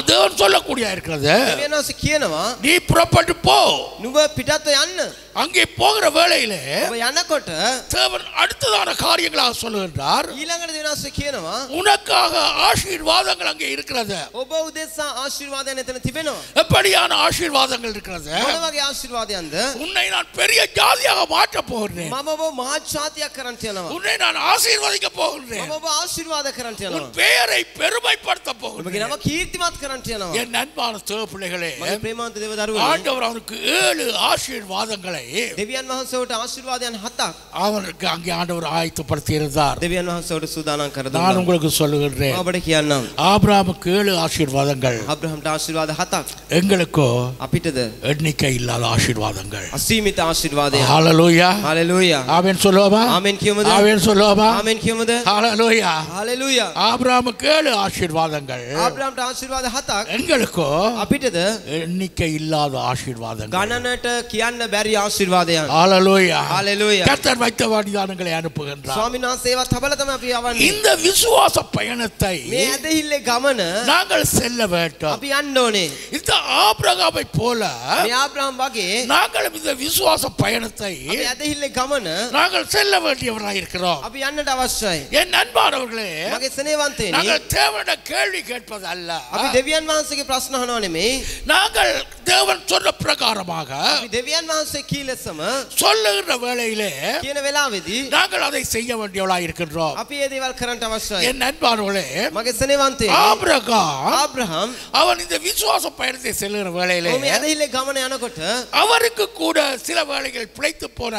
Speaker 1: தேவன் சொல்லக்கூடிய இருக்கிறது,
Speaker 2: දෙවියන් වහන්සේ කියනවා
Speaker 1: நீ புறப்பட்டு போ.
Speaker 2: නුඹ පිටත් යන්න.
Speaker 1: அங்கே போகிற வேளையிலே
Speaker 2: ඔබ යනකොට
Speaker 1: தேவன் அடுத்ததான காரியங்களாக சொல்லுகின்றார்,
Speaker 2: ඊළඟට දෙවියන් වහන්සේ කියනවා
Speaker 1: உனக்காக ஆசீர்வாதங்கள் அங்கே இருக்கிறது.
Speaker 2: ඔබ උදෙසා ආශිර්වාදයන් එතන තිබෙනවා.
Speaker 1: எப்படியான ஆசீர்வாதங்கள் இருக்கிறது?
Speaker 2: මොන වගේ ආශිර්වාදයන්ද?
Speaker 1: உன்னை நான் பெரிய ஜாதியாக மாற்றப் போகிறேன்,
Speaker 2: මම ඔබ මහත්ජාතියක් කරන්න යනවා.
Speaker 1: உன்னை நான் ஆசீர்வதிக்க போகிறேன்,
Speaker 2: මම ඔබ ආශිර්වාද කරන්න
Speaker 1: உன்
Speaker 2: යනවා.
Speaker 1: பெயரை பெருமைப்படுத்த
Speaker 2: ඔබගේ
Speaker 1: போகிறேன்.
Speaker 2: නම කීර්තිමත් කරන්න යනවා.
Speaker 1: என் அன்பான தேவ பிள்ளைகளே,
Speaker 2: මගේ ප්‍රේමාන්ත දේව දරුවනි
Speaker 1: ஆண்டவர் அவனுக்கு 7 ஆசீர்வாதங்களை
Speaker 2: දෙවියන් වහන්සේට ආශිර්වාදයන් 7ක්
Speaker 1: அவனுக்கு அங்கே ஆண்டவர் ஆயத்தப்படுத்தி இருந்தார்.
Speaker 2: දෙවියන් වහන්සේට සූදානම් කර
Speaker 1: நான்
Speaker 2: දුන්නා.
Speaker 1: உங்களுக்கு சொல்லுகின்றேன்,
Speaker 2: ඔබට කියන්නම්
Speaker 1: ஆபிரகாமுக்கு 7 ஆசீர்வாதங்கள்,
Speaker 2: ආබ්‍රහම්ට ආශිර්වාද 7ක්
Speaker 1: எங்களுக்கோ
Speaker 2: අපිටද
Speaker 1: எண்ணிக்கை இல்லாத ஆசீர்வாதங்கள்.
Speaker 2: අසීමිත ආශිර්වාදයන්.
Speaker 1: ஹalleluya.
Speaker 2: හalleluya.
Speaker 1: ஆமென் சொல்லுவோமா?
Speaker 2: ආමෙන් කියමුද?
Speaker 1: ஆமென் சொல்லுவோமா?
Speaker 2: ආමෙන් කියමුද?
Speaker 1: ஹalleluya.
Speaker 2: හalleluya.
Speaker 1: ஆபிரகாமுக்கு 7 ஆசீர்வாதங்கள், ஆசீர்வாதங்கள்
Speaker 2: ආබ්‍රහම්ට ආශිර්වාද 7ක්
Speaker 1: எங்களுக்கோ
Speaker 2: අපිටද
Speaker 1: எண்ணிக்கை இல்லாத ஆசீர்வாதங்கள்.
Speaker 2: ගණනට කියන්න බැරි ආශිර්වාදයන්.
Speaker 1: ஹalleluya.
Speaker 2: හalleluya.
Speaker 1: கர்த்தர் வைத்த வாடிதானங்களை அனுப்புகின்றார்.
Speaker 2: ස්වාමීන් වහන්සේවත් තබල තමයි අපි යවන්නේ.
Speaker 1: இந்த விசுவாச பயணத்தை
Speaker 2: මේ ඇදහිල්ලේ ගමන
Speaker 1: நாங்கள் செல்ல வேண்டும்.
Speaker 2: අපි යන්න ඕනේ.
Speaker 1: இந்த ஆபிரகாமை போல
Speaker 2: මේ ආබ්‍රහම් වගේ
Speaker 1: நாங்கள் இந்த விசுவாச பயணத்தை
Speaker 2: අපි ඇදහිල්ලේ ගමන
Speaker 1: நாங்கள் செல்ல வேண்டியவராய் இருக்கிறோம்.
Speaker 2: අපි යන්නට අවශ්‍යයි.
Speaker 1: என் அன்பானவர்களே,
Speaker 2: මගේ සෙනෙවන්තයනි
Speaker 1: நாங்கள் தேவனிடம் கேள்வி கேட்பது அல்ல.
Speaker 2: අපි දෙවියන් වහන්සේගේ ප්‍රශ්න අහනව නෙමෙයි.
Speaker 1: நாங்கள் தேவன் சொன்ன பிரகாரமாக
Speaker 2: අපි දෙවියන් වහන්සේ කී ලෙසම
Speaker 1: சொல்லுகிற வேளையிலே
Speaker 2: කියන වෙලාවේදී
Speaker 1: நாங்கள் அதை செய்ய வேண்டியவளாய் இருக்கின்றோம்.
Speaker 2: අපි මේ දේවල් කරන්න අවශ්‍යයි.
Speaker 1: என் அன்பானவர்களே,
Speaker 2: මගේ සෙනෙවන්තයනි
Speaker 1: ஆபிரகாம்
Speaker 2: ආබ්‍රහම්
Speaker 1: அவன் இந்த விசுவாச பயணத்தை செல்லுகிற வேளையிலே
Speaker 2: මේ ඇදහිල්ලේ ගමන යනකොට
Speaker 1: அவருக்கு கூட சில வேளைகள் பிழைத்து போன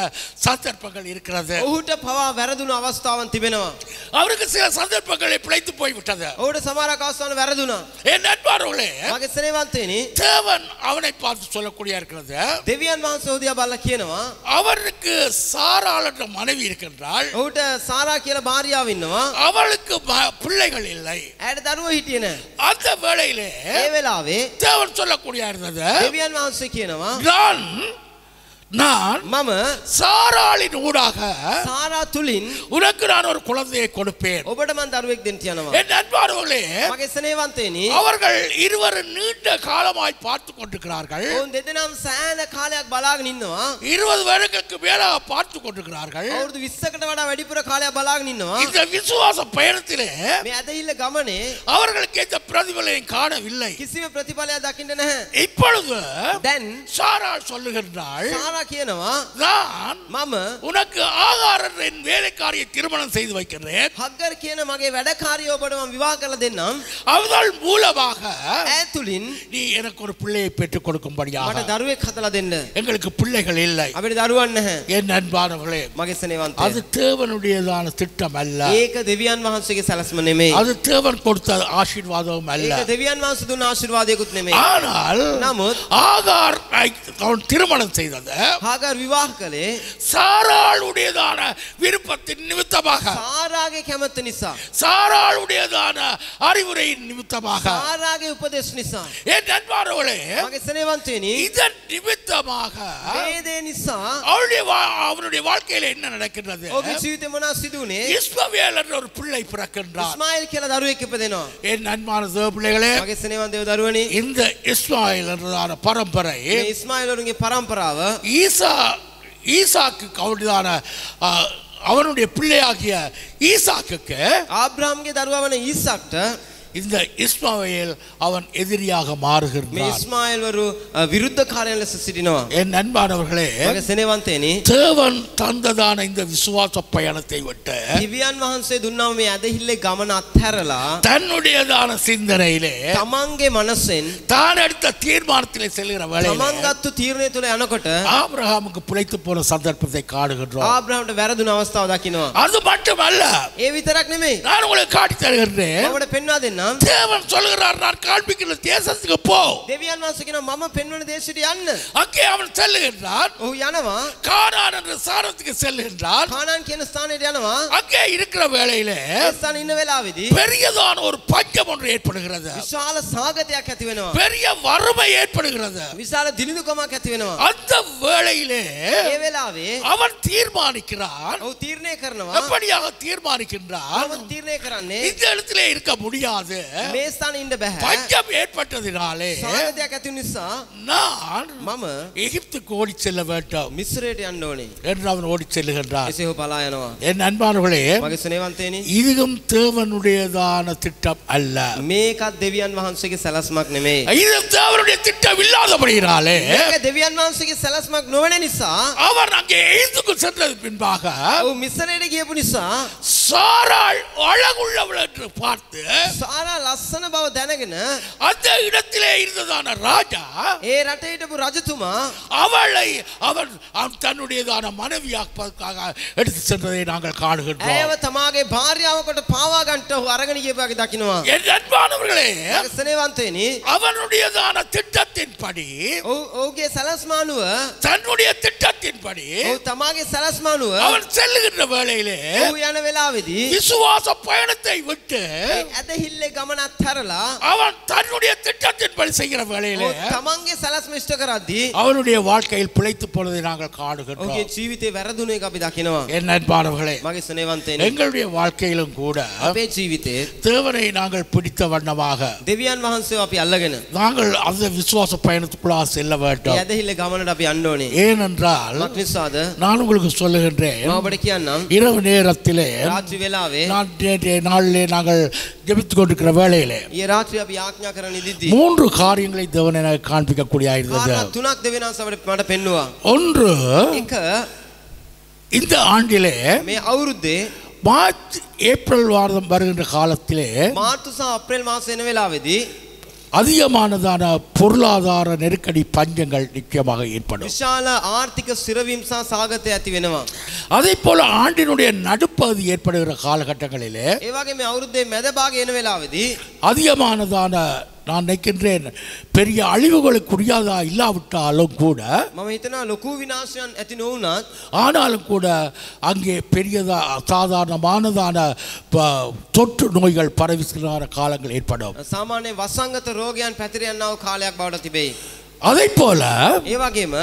Speaker 1: சந்தர்ப்பங்கள் இருக்கிறது.
Speaker 2: ඔහුට පවා වැරදුණු අවස්ථාවන් තිබෙනවා.
Speaker 1: அவருக்கு சில சந்தர்ப்பங்களை பிழைத்து போய்விட்டது.
Speaker 2: ඔහුට සමහරක් අවස්ථාන වැරදුණා.
Speaker 1: என் அன்பானவர்களே,
Speaker 2: මගේ සෙනෙවන්තයනි
Speaker 1: தேவன் அவனை பார்த்து சொல்லக்கூடிய இருக்கிறது,
Speaker 2: දෙවියන් වහන්සේ ඔහු දිහා බලලා කියනවා
Speaker 1: அவருக்கு சாராள் என்ற மனைவி இருக்கின்றாள்,
Speaker 2: ඔහුට සාරා කියලා භාර්යාව ඉන්නවා.
Speaker 1: அவளுக்கு பிள்ளைகள் இல்லை.
Speaker 2: ඇයට දරුවෝ හිටියේ නැහැ.
Speaker 1: அந்த வேளையிலே
Speaker 2: ඒ වෙලාවේ
Speaker 1: தேவன் சொல்லக்கூடிய இருந்தது,
Speaker 2: දෙවියන් වහන්සේ කියනවා
Speaker 1: நான்
Speaker 2: මම
Speaker 1: சாராளின் ஊடாக
Speaker 2: සාරා තුලින්
Speaker 1: உனக்கு நான் ஒரு குழந்தையை கொடுப்பேன்.
Speaker 2: ඔබට මම දරුවෙක් දෙන්න යනවා.
Speaker 1: என் அன்பானவர்களே,
Speaker 2: මගේ සෙනෙවන්තයනි
Speaker 1: அவர்கள் இருவரும் நீண்ட காலமாய் பார்த்து கொண்டிருக்கிறார்கள்.
Speaker 2: ඔවුන් දෙදෙනාම සෑහෙන කාලයක් බලාගෙන ඉන්නවා.
Speaker 1: 20 வருடங்களுக்கு மேலாக பார்த்து கொண்டிருக்கிறார்கள்.
Speaker 2: අවුරුදු 20කට වඩා වැඩිපුර කාලයක් බලාගෙන ඉන්නවා.
Speaker 1: இந்த விசுவாச பயணத்திலே
Speaker 2: මේ ඇදහිල්ල ගමනේ
Speaker 1: அவர்களுக்கு எந்த பிரதிபலனையும் காணவில்லை.
Speaker 2: කිසිම ප්‍රතිඵලයක් දකින්න නැහැ.
Speaker 1: இப்பொழுது
Speaker 2: දැන්
Speaker 1: சாராள் சொல்லுகின்றாள்,
Speaker 2: සාරා කියනවා
Speaker 1: நான்
Speaker 2: මම
Speaker 1: உனக்கு ஆகார் என்ற என் வேலைக்காரியை திருமணம் செய்து வைக்கிறேன்.
Speaker 2: හග්ගර් කියන මගේ වැඩකාරියව ඔබට මම විවාහ කරලා දෙන්නම්.
Speaker 1: அவள் மூலமாக
Speaker 2: ඈ තුලින්
Speaker 1: நீ எனக்கு ஒரு பிள்ளையை பெற்றுக் கொடுக்கும்படியாக.
Speaker 2: මට දරුවෙක් හදලා දෙන්න.
Speaker 1: எங்களுக்கு பிள்ளைகள் இல்லை.
Speaker 2: අපිට දරුවන් නැහැ.
Speaker 1: என் அன்பானவர்களே,
Speaker 2: මගේ සෙනෙවන්තය.
Speaker 1: அது தேவனுடையதான திட்டம் அல்ல.
Speaker 2: ඒක දෙවියන් වහන්සේගේ සැලැස්ම නෙමෙයි.
Speaker 1: அது தேவன் கொடுத்த ஆசீர்வாதமும் அல்ல.
Speaker 2: ඒක දෙවියන් වහන්සේ දුන්න ආශිර්වාදයකුත් නෙමෙයි.
Speaker 1: ஆனால்
Speaker 2: නමුත්
Speaker 1: ஆகார் அவன் திருமணம் செய்தது
Speaker 2: හාගර් විවාහ කළේ
Speaker 1: சாராளுடையதான விருப்பத்தின் நிமித்தமாக,
Speaker 2: සාරාගේ කැමැත්ත නිසා.
Speaker 1: சாராளுடையதான அறிவுரையின் நிமித்தமாக.
Speaker 2: සාරාගේ උපදෙස් නිසා.
Speaker 1: என் அன்பானவர்களே,
Speaker 2: මගේ සෙනෙවන්තයනි
Speaker 1: இதன் நிமித்தமாக
Speaker 2: මේ දේ නිසා
Speaker 1: அவனுடைய வாழ்க்கையில என்ன நடக்கின்றது?
Speaker 2: ඔහුගේ ජීවිතේ මොනවද සිදු වුනේ?
Speaker 1: இஸ்மவேல் என்ற ஒரு பிள்ளை பிறக்கின்றார்.
Speaker 2: ඉස්මායිල් කියලා දරුවෙක් ඉපදෙනවා.
Speaker 1: என் அன்பான தேவ பிள்ளைகளே,
Speaker 2: මගේ සෙනෙවන්තයෝ දරුවනි
Speaker 1: இந்த இஸ்மாயில் என்றதான பரம்பரை
Speaker 2: මේ ඉස්මායිල් වරුන්ගේ පරම්පරාව
Speaker 1: ஈசாக்கு அவனுடையதான அவனுடைய பிள்ளையாகிய ஈசாக்குக்கு
Speaker 2: ආබ්‍රහම්ගේ දරුවා වන ඊසාක්ට
Speaker 1: இந்த இஸ்மாவேல் அவன் எதிரியாக
Speaker 2: මේ
Speaker 1: மாறுகின்றான்.
Speaker 2: ඉස්මායිල් වරු විරුද්ධකාරයන් ලෙස සිටිනවා.
Speaker 1: என் அன்பானவர்களே,
Speaker 2: මගේ සෙනෙවන්තයනි
Speaker 1: தேவன் தந்ததான இந்த விசுவாச பயணத்தை விட்டு
Speaker 2: දිව්‍යයන් වහන්සේ දුන්නාම මේ ඇදහිල්ලේ ගමන අත්හැරලා
Speaker 1: தன்னுடையதான சிந்தனையிலே
Speaker 2: තමන්ගේ මනසෙන්
Speaker 1: தான் எடுத்த தீர்மானத்திலே செல்கிற வேளையிலே
Speaker 2: තමන් ගත්තු තීරණය තුළ යනකොට
Speaker 1: ஆபிரகாமுக்கு பிழைத்து போன சந்தர்ப்பத்தை காணுகின்றோம்.
Speaker 2: ආබ්‍රහම්ට වැරදුන අවස්ථාව දකිනවා.
Speaker 1: அது மட்டுமல்ல,
Speaker 2: ඒ විතරක් නෙමෙයි.
Speaker 1: நான் உங்களுக்கு காட்டி தருகின்றேன்.
Speaker 2: ඔබට පෙන්වා දෙන්නම්.
Speaker 1: தேவன் சொல்கிறார், நான் காண்பிக்கிற தேசத்துக்கு போ.
Speaker 2: දෙවියන් වහන්සේ කියනවා මම පෙන්වන දේශයට යන්න.
Speaker 1: அங்கே அவன் செல்லுகின்றான்.
Speaker 2: ඔහු යනවා.
Speaker 1: கானான் என்ற சாரத்துக்கு செல்லுகின்றான்.
Speaker 2: කානාන් කියන ස්ථානයට යනවා.
Speaker 1: அங்கே இருக்கிற வேளையிலே
Speaker 2: ඒ ස්ථානේ ඉන්න වෙලාවේදී
Speaker 1: பெரியதான ஒரு பஞ்சம் ஒன்று ஏற்படுகிறது.
Speaker 2: විශාල සාගතයක් ඇති වෙනවා.
Speaker 1: பெரிய வறுமை ஏற்படுகிறது.
Speaker 2: විශාල දිලිඳුකමක් ඇති වෙනවා.
Speaker 1: அந்த வேளையிலே
Speaker 2: ඒ වෙලාවේ
Speaker 1: அவன் தீர்மானிக்கிறான்.
Speaker 2: ඔහු තීරණය කරනවා.
Speaker 1: எப்படியாக தீர்மானிக்கின்றான்?
Speaker 2: அவன் තීරණය කරන්නේ
Speaker 1: இந்த இடத்திலே இருக்க முடியாது.
Speaker 2: මේ ස්ථානේ ඉන්න බෑ.
Speaker 1: பஞ்சம் ஏற்பட்டதினாலே
Speaker 2: සාගතයක් ඇති නිසා
Speaker 1: நான்
Speaker 2: මම
Speaker 1: எகிப்துக்கு ஓடி செல்ல வேண்டும்
Speaker 2: මිස්රයට යන්න ඕනේ.
Speaker 1: என்று அவன் ஓடி செல்லுகின்றான்.
Speaker 2: එසේ ඔහු පලා යනවා.
Speaker 1: என் அன்பானவர்களே,
Speaker 2: මගේ සෙනෙවන්තයනි
Speaker 1: இதுவும் தேவனுடையதான திட்டம் அல்ல.
Speaker 2: මේකත් දෙවියන් වහන්සේගේ සැලැස්මක් නෙමෙයි.
Speaker 1: இது தேவனுடைய திட்டம் இல்லாதபடியினாலே
Speaker 2: මේක දෙවියන් වහන්සේගේ සැලැස්මක් නොවන නිසා
Speaker 1: அவன் அங்கே எகிப்துக்கு சென்றது பின்பாக
Speaker 2: ඔහු මිස්රයට ගියපු නිසා
Speaker 1: சாராள் அழகுள்ளவள் என்று பார்த்து
Speaker 2: සාරා ලස්සන බව දැනගෙන
Speaker 1: அந்த இடத்திலே இருந்ததான ராஜா
Speaker 2: ඒ රටේ හිටපු රජතුමා
Speaker 1: அவளை அவன் தன்னுடையதான மனைவியாக்குவதற்காக எடுத்து சென்றதை நாங்கள் காணுகின்றோம்.
Speaker 2: ඇයව තමාගේ භාර්යාව කොට පාවා ගන්නට ඔහු අරගෙන ගියපු දකින්නවා.
Speaker 1: என் அன்பானவர்களே,
Speaker 2: මගේ සෙනෙවන්තයනි
Speaker 1: அவனுடையதான திட்டத்தின்படி
Speaker 2: ඔහුගේ සැලැස්ම අනුව
Speaker 1: தன்னுடைய திட்டத்தின்படி திட்டத்தின்படி
Speaker 2: ඔහු තමාගේ සලස්මානුව
Speaker 1: அவன் செல்லுகின்ற வேளையிலே
Speaker 2: ඔහු යන වෙලාවේදී
Speaker 1: விசுவாச பயணத்தை விட்டு
Speaker 2: ඇදහිල්ලේ ගමනත් හැරලා
Speaker 1: அவன் தன்னுடைய திட்டத்தின்படி செய்கிற வேளையிலே
Speaker 2: ඔහු තමන්ගේ සලස්ම ඉෂ්ට කරද්දී
Speaker 1: அவனுடைய வாழ்க்கையில் பிழைத்து போனதை நாங்கள் காணுகின்றோம்.
Speaker 2: ඔහුගේ ජීවිතේ වැරදුන එක අපි දකිනවා.
Speaker 1: என் அன்பானவர்களே,
Speaker 2: මගේ ස්නේහවන්තයනි
Speaker 1: எங்களுடைய வாழ்க்கையிலும் கூட
Speaker 2: අපේ ජීවිතේ
Speaker 1: தேவனை நாங்கள் பிடித்த வண்ணமாக
Speaker 2: දෙවියන් වහන්සේව අපි අල්ලගෙන
Speaker 1: நாங்கள் அந்த விசுவாச பயணத்துக்குள்ளா செல்ல வேண்டும்.
Speaker 2: ඇදහිල්ලේ ගමනට අපි යන්න ඕනේ.
Speaker 1: ஏனென்றால்
Speaker 2: මක්නිසාද
Speaker 1: நான் உங்களுக்கு சொல்லுகின்றேன்,
Speaker 2: මම ඔබට කියන්නම්
Speaker 1: இரவு நேரத்திலே
Speaker 2: රාත්‍රී වෙලාවේ
Speaker 1: நான் நேற்றைய நாளிலே நாங்கள் ஜெபித்துக் கொண்டிருக்கிற வேளையிலே
Speaker 2: ඊයේ රාත්‍රී අපි යාඥා කරන ඉදිද්දී
Speaker 1: 3 காரியங்களை தேவன் எனக்கு காண்பிக்கக்கூடிய இருந்தது.
Speaker 2: කාරණා තුනක් දෙවියන් වහන්සේ මට පෙන්නුවා.
Speaker 1: ஒன்று,
Speaker 2: එක
Speaker 1: இந்த ஆண்டிலே
Speaker 2: මේ අවුරුද්දේ
Speaker 1: மார்ச் ஏப்ரல் மாதம் வருகின்ற காலத்திலே
Speaker 2: මාර්තු සහ අප්‍රේල් මාස එන වෙලාවේදී
Speaker 1: அதிகமானதான பொருளாதார நெருக்கடி பஞ்சங்கள் நிச்சயமாக ஏற்படும்.
Speaker 2: විශාල ආර්ථික සිරවීම් සහ සාගතය ඇති වෙනවා.
Speaker 1: அதே போல ஆண்டினுடைய நடுப்பகுதி ஏற்படுகிற காலகட்டங்களிலே
Speaker 2: ඒ වගේ මේ අවුරුද්දේ මැද භාගය එන වෙලාවේදී
Speaker 1: அதிகமானதான நான் நினைக்கின்றேன் பெரிய அழிவுகளுக்குரியதா இல்லாவிட்டாலும் கூட
Speaker 2: මම හිතනවා ලොකු විනාශයන් ඇති නොවුනත්
Speaker 1: ஆனாலும் கூட அங்கே பெரியதா சாதாரணமானதான தொற்று நோய்கள் பரவிக்கிற காலங்கள் ஏற்படும்.
Speaker 2: සාමාන්‍ය වසංගත රෝගයන් පැතිර යනා වූ කාලයක් බවට තිබේ.
Speaker 1: அதே போல
Speaker 2: ඒ වගේම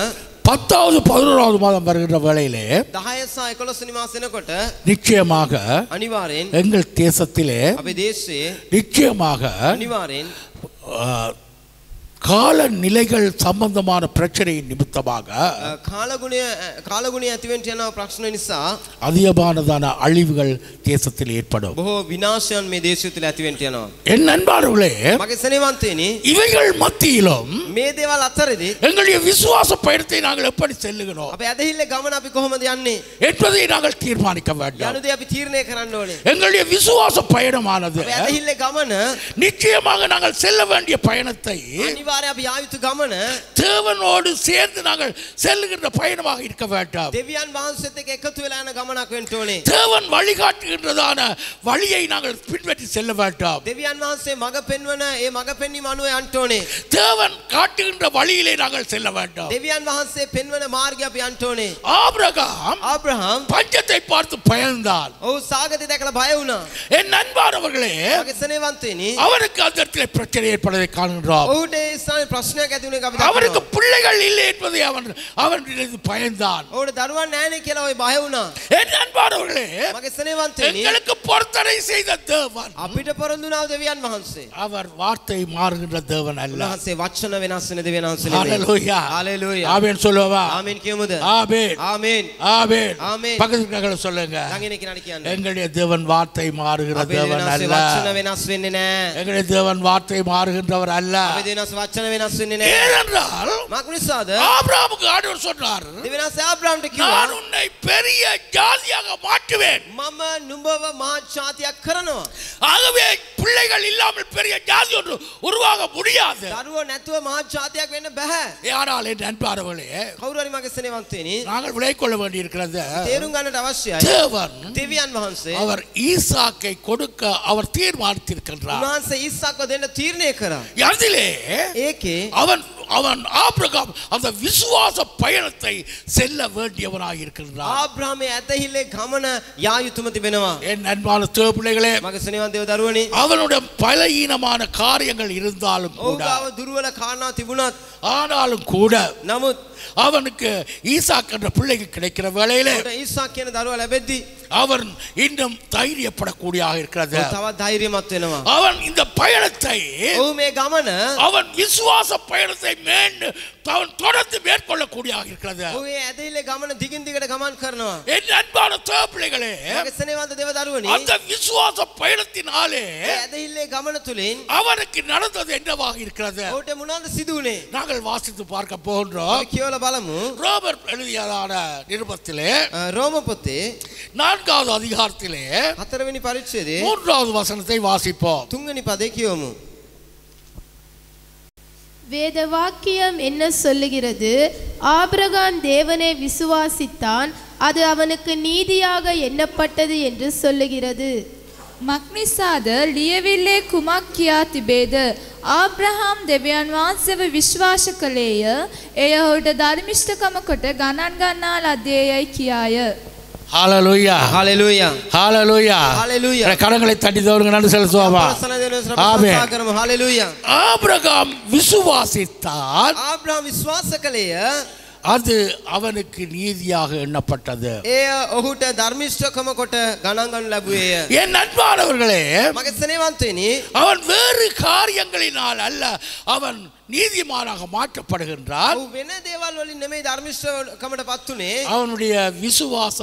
Speaker 1: 10வது 11வது மாதம் வருகின்ற வேளையிலே
Speaker 2: 10 සහ 11 වෙනි මාස එනකොට
Speaker 1: நிச்சயமாக
Speaker 2: අනිවාර්යෙන්
Speaker 1: எங்கள் தேசத்திலே
Speaker 2: අපේ දේශයේ
Speaker 1: நிச்சயமாக
Speaker 2: අනිවාර්යෙන්
Speaker 1: காலநிலைகள் சம்பந்தமான பிரச்சனையின் நிமித்தமாக
Speaker 2: කාලගුණය ඇතිවෙන්න යන ප්‍රශ්න නිසා
Speaker 1: அதிகமானதான அழிவுகள் தேசத்தில் ஏற்படும்.
Speaker 2: බොහෝ විනාශයන් මේ දේශය තුළ ඇතිවෙන්න යනවා.
Speaker 1: என் அன்பானவர்களே,
Speaker 2: මගේ සෙනෙවන්තයනි
Speaker 1: இவைகள் மத்தியிலும்
Speaker 2: මේ දේවල් අතරදී
Speaker 1: எங்களுடைய விசுவாச பயணத்தை நாங்கள் எப்படி செல்லுகிறோம்
Speaker 2: අපේ ඇදහිල්ලේ ගමන අපි කොහොමද යන්නේ
Speaker 1: என்பதை நாங்கள் தீர்மானிக்க வேண்டும்.
Speaker 2: යනුදී අපි තීරණය කරන්න ඕනේ.
Speaker 1: எங்களுடைய விசுவாச பயணமானது
Speaker 2: අපේ ඇදහිල්ලේ ගමන
Speaker 1: நிச்சயமாக நாங்கள் செல்ல வேண்டிய பயணத்தை
Speaker 2: අනිවාර්යයෙන් අපි යා යුතු ගමන
Speaker 1: தேவனோடு சேர்ந்து நாங்கள் செல்லுகின்ற பயணமாக இருக்க வேண்டும்.
Speaker 2: දෙවියන් වහන්සේත් එක්ක එකතු වෙලා යන ගමනක් වෙන්න ඕනේ.
Speaker 1: தேவன் வழிகாட்டுகின்றதான வழியை நாங்கள் பின்பற்றி செல்ல வேண்டும்.
Speaker 2: දෙවියන් වහන්සේ මඟ පෙන්වන ඒ මඟ පෙන්වීම අනුව යන්න ඕනේ.
Speaker 1: தேவன் காட்டுகின்ற வழியிலே நாங்கள் செல்ல வேண்டும்.
Speaker 2: දෙවියන් වහන්සේ පෙන්වන මාර්ගය අපි යන්න ඕනේ.
Speaker 1: ஆபிரகாம் பஞ்சத்தை பார்த்து பயந்தான்.
Speaker 2: ඔහු සාගතය දැකලා බය වුණා.
Speaker 1: என் அன்பானவர்களே,
Speaker 2: මගේ සෙනෙවන්තයනි
Speaker 1: அவனுக்கு அந்த இடத்திலே பிரச்சனை ஏற்படுவதை காண்கிறோம்.
Speaker 2: ඔහුට ඒ ස්ථානයේ ප්‍රශ්නයක් ඇති වුණ එක අපි
Speaker 1: அவனுக்கு
Speaker 2: දකිනවා.
Speaker 1: பிள்ளைகள் இல்லை என்பதை அவன் பயந்தான்.
Speaker 2: ඔහුට දරුවන් නැහැ කියලා ඔය බය වුණා.
Speaker 1: என் அன்பானவர்களே,
Speaker 2: මගේ සෙනෙවන්තයනි
Speaker 1: எங்களுக்கு பொறுத்தனை செய்த தேவன்
Speaker 2: අපිට පොරොන්දුනා දෙවියන් වහන්සේ.
Speaker 1: அவர் வார்த்தை மாறுகின்ற தேவன் அல்ல.
Speaker 2: උන්වහන්සේ වචන වෙනස් වෙන දෙවියන් වහන්සේ නෙමෙයි.
Speaker 1: ஹalleluya.
Speaker 2: හalleluya.
Speaker 1: ஆமென் சொல்லுவா.
Speaker 2: ආමෙන් කියමුද?
Speaker 1: ஆமென்.
Speaker 2: ආමෙන්.
Speaker 1: ஆமென்.
Speaker 2: ஆமென்.
Speaker 1: பக்கத்துல சொல்லுங்க.
Speaker 2: ළඟින කෙනාට කියන්න.
Speaker 1: எங்களுடைய தேவன் வார்த்தை மாறுகிற
Speaker 2: අපේ
Speaker 1: தேவன்
Speaker 2: දෙවියන්
Speaker 1: அல்ல.
Speaker 2: වචන වෙනස් වෙන්නේ නැහැ.
Speaker 1: எங்களுடைய தேவன் வார்த்தை மாறுகின்றவர் அல்ல.
Speaker 2: අපේ දෙවියන් වචන වෙනස් වෙන්නේ නැහැ.
Speaker 1: ஏனென்றால்
Speaker 2: මක් නිසාද?
Speaker 1: ஆபிரகாமுக்கு ஆண்டவர் சொன்னார்,
Speaker 2: දෙවියන් වහන්සේ ආබ්‍රහම්ට කිව්වා
Speaker 1: நான் உன்னை பெரிய ஜாதியாக மாற்றுவேன்.
Speaker 2: මම නුඹව මහා ජාතියක් කරනවා.
Speaker 1: ஆகவே பிள்ளைகள் இல்லாமல் பெரிய ஜாதி ஒன்று உருவாக முடியாது.
Speaker 2: දරුවෝ නැතුව මහා ජාතියක් වෙන්න බෑ.
Speaker 1: ஆனால் என் அன்பானவர்களே,
Speaker 2: කවුරු හරි මගේ සෙනෙවන්තයනි
Speaker 1: நாங்கள் விலை கொள்ள வேண்டியிருக்கிறது,
Speaker 2: තේරුම් ගන්නට අවශ්‍යයි.
Speaker 1: தேவன்
Speaker 2: දෙවියන් වහන්සේ
Speaker 1: அவர் ஈசாக்கை கொடுக்க அவர் தீர்மானித்திருக்கின்றார்.
Speaker 2: උන්වහන්සේ ඊසාක්ව දෙන්න තීරණය කරා.
Speaker 1: அதிலே
Speaker 2: ඒකේ
Speaker 1: அவன் ஆபிரகாம் அந்த விசுவாச பயணத்தை செல்ல வேண்டியவனாக இருக்கின்றார்.
Speaker 2: ආබ්‍රහාමේ ඇතහිල්ලේ ගමන යා යුතුම තිබෙනවා.
Speaker 1: என் அன்பான தேவ பிள்ளைகளே,
Speaker 2: මගේ සෙනෙවන්තයෝ දරුවනි
Speaker 1: அவனுடைய பலகீனமான காரியங்கள் இருந்தாலும் கூட,
Speaker 2: ඔහුගාව දුර්වල කාරණා තිබුණත්
Speaker 1: ஆனாலும் கூட
Speaker 2: නමුත්
Speaker 1: அவனுக்கு ஈசாக் என்ற பிள்ளைக்கு கிடைக்கிற வேளையிலே
Speaker 2: ඔහුට ඊසාක් කියන දරුවා ලැබෙද්දී
Speaker 1: அவன் இன்னும் தைரியப்படக்கூடியதாக இருக்கிறது.
Speaker 2: ඔහු තවත් ධෛර්යමත් වෙනවා.
Speaker 1: அவன் இந்த பயணத்தை
Speaker 2: ඔහු මේ ගමන
Speaker 1: அவன் விசுவாச பயணத்தை அவன் தொடர்ந்து மேற்கொள்ளக்கூடியதாக இருக்கிறது.
Speaker 2: ඔහු ඒ ඇතහිල්ලේ ගමන දිගින් දිගට ගමන් කරනවා.
Speaker 1: என் அன்பான தேவ பிள்ளைகளே,
Speaker 2: මගේ සෙනෙවන්ත දෙව දරුවනි
Speaker 1: அந்த விசுவாச பயணத்தினாலே
Speaker 2: ඒ ඇතහිල්ලේ ගමන තුලින්
Speaker 1: அவனுக்கு நடந்தது என்னவாக இருக்கிறது
Speaker 2: ඔහුට මොනවද සිදු වුනේ?
Speaker 1: நாங்கள் வாசித்து பார்க்க போகின்றோம்.
Speaker 2: අපි කියවලා බලමු.
Speaker 1: ரோமர் எழுதியதான நிருபத்திலே
Speaker 2: රෝම පොතේ
Speaker 1: 4வது அதிகாரத்திலே
Speaker 2: 4 වෙනි පරිච්ඡේදයේ
Speaker 1: 3வது வசனத்தை வாசிப்போம்.
Speaker 2: 3 වෙනි පදේ කියවමු.
Speaker 3: வேத வாக்கியம் என்ன சொல்லுகிறது? ஆபிரகாம் தேவனை விசுவாசித்தான், அது அவனுக்கு நீதியாக எண்ணப்பட்டது என்று சொல்லுகிறது.
Speaker 4: මක්නිසාද ලියවිල්ලේ කුමක් කියා තිබේද? ආබ්‍රහම් දෙවියන් වහන්සේව විශ්වාස කළේය. එය ඔහුට ධර්මිෂ්ඨකම කොට ගණන් ගන්නා ලද්දේයයි කියාය.
Speaker 1: ஹalleluya
Speaker 2: ஹalleluya
Speaker 1: ஹalleluya
Speaker 2: ஹalleluya
Speaker 1: கரங்களை தட்டி தவறுங்க நன்றி செலுத்துவோமா ஆமென்
Speaker 2: ஹalleluya
Speaker 1: ஆபிரகாம் விசுவாசித்தார்
Speaker 2: ஆபிரகாம் விசுவாස කළේය
Speaker 1: அது அவனுக்கு நீதியாக எண்ணப்பட்டது
Speaker 2: එය ඔහුට ධර්මිෂ්ඨකම කොට ගණන් ගන්න ලැබුවේය
Speaker 1: என் அன்பானவர்களே
Speaker 2: මගේ ස්නේහවන්තයනි
Speaker 1: அவன் வேறு காரியங்களினால் அல்ல அவன் நீதிமானாக மாற்றப்படுகின்றார்
Speaker 2: ඔහු වෙන දේවල් වලින් නෙමෙයි ධර්මිෂ්ඨකමටපත් උනේ
Speaker 1: அவனுடைய விசுவாச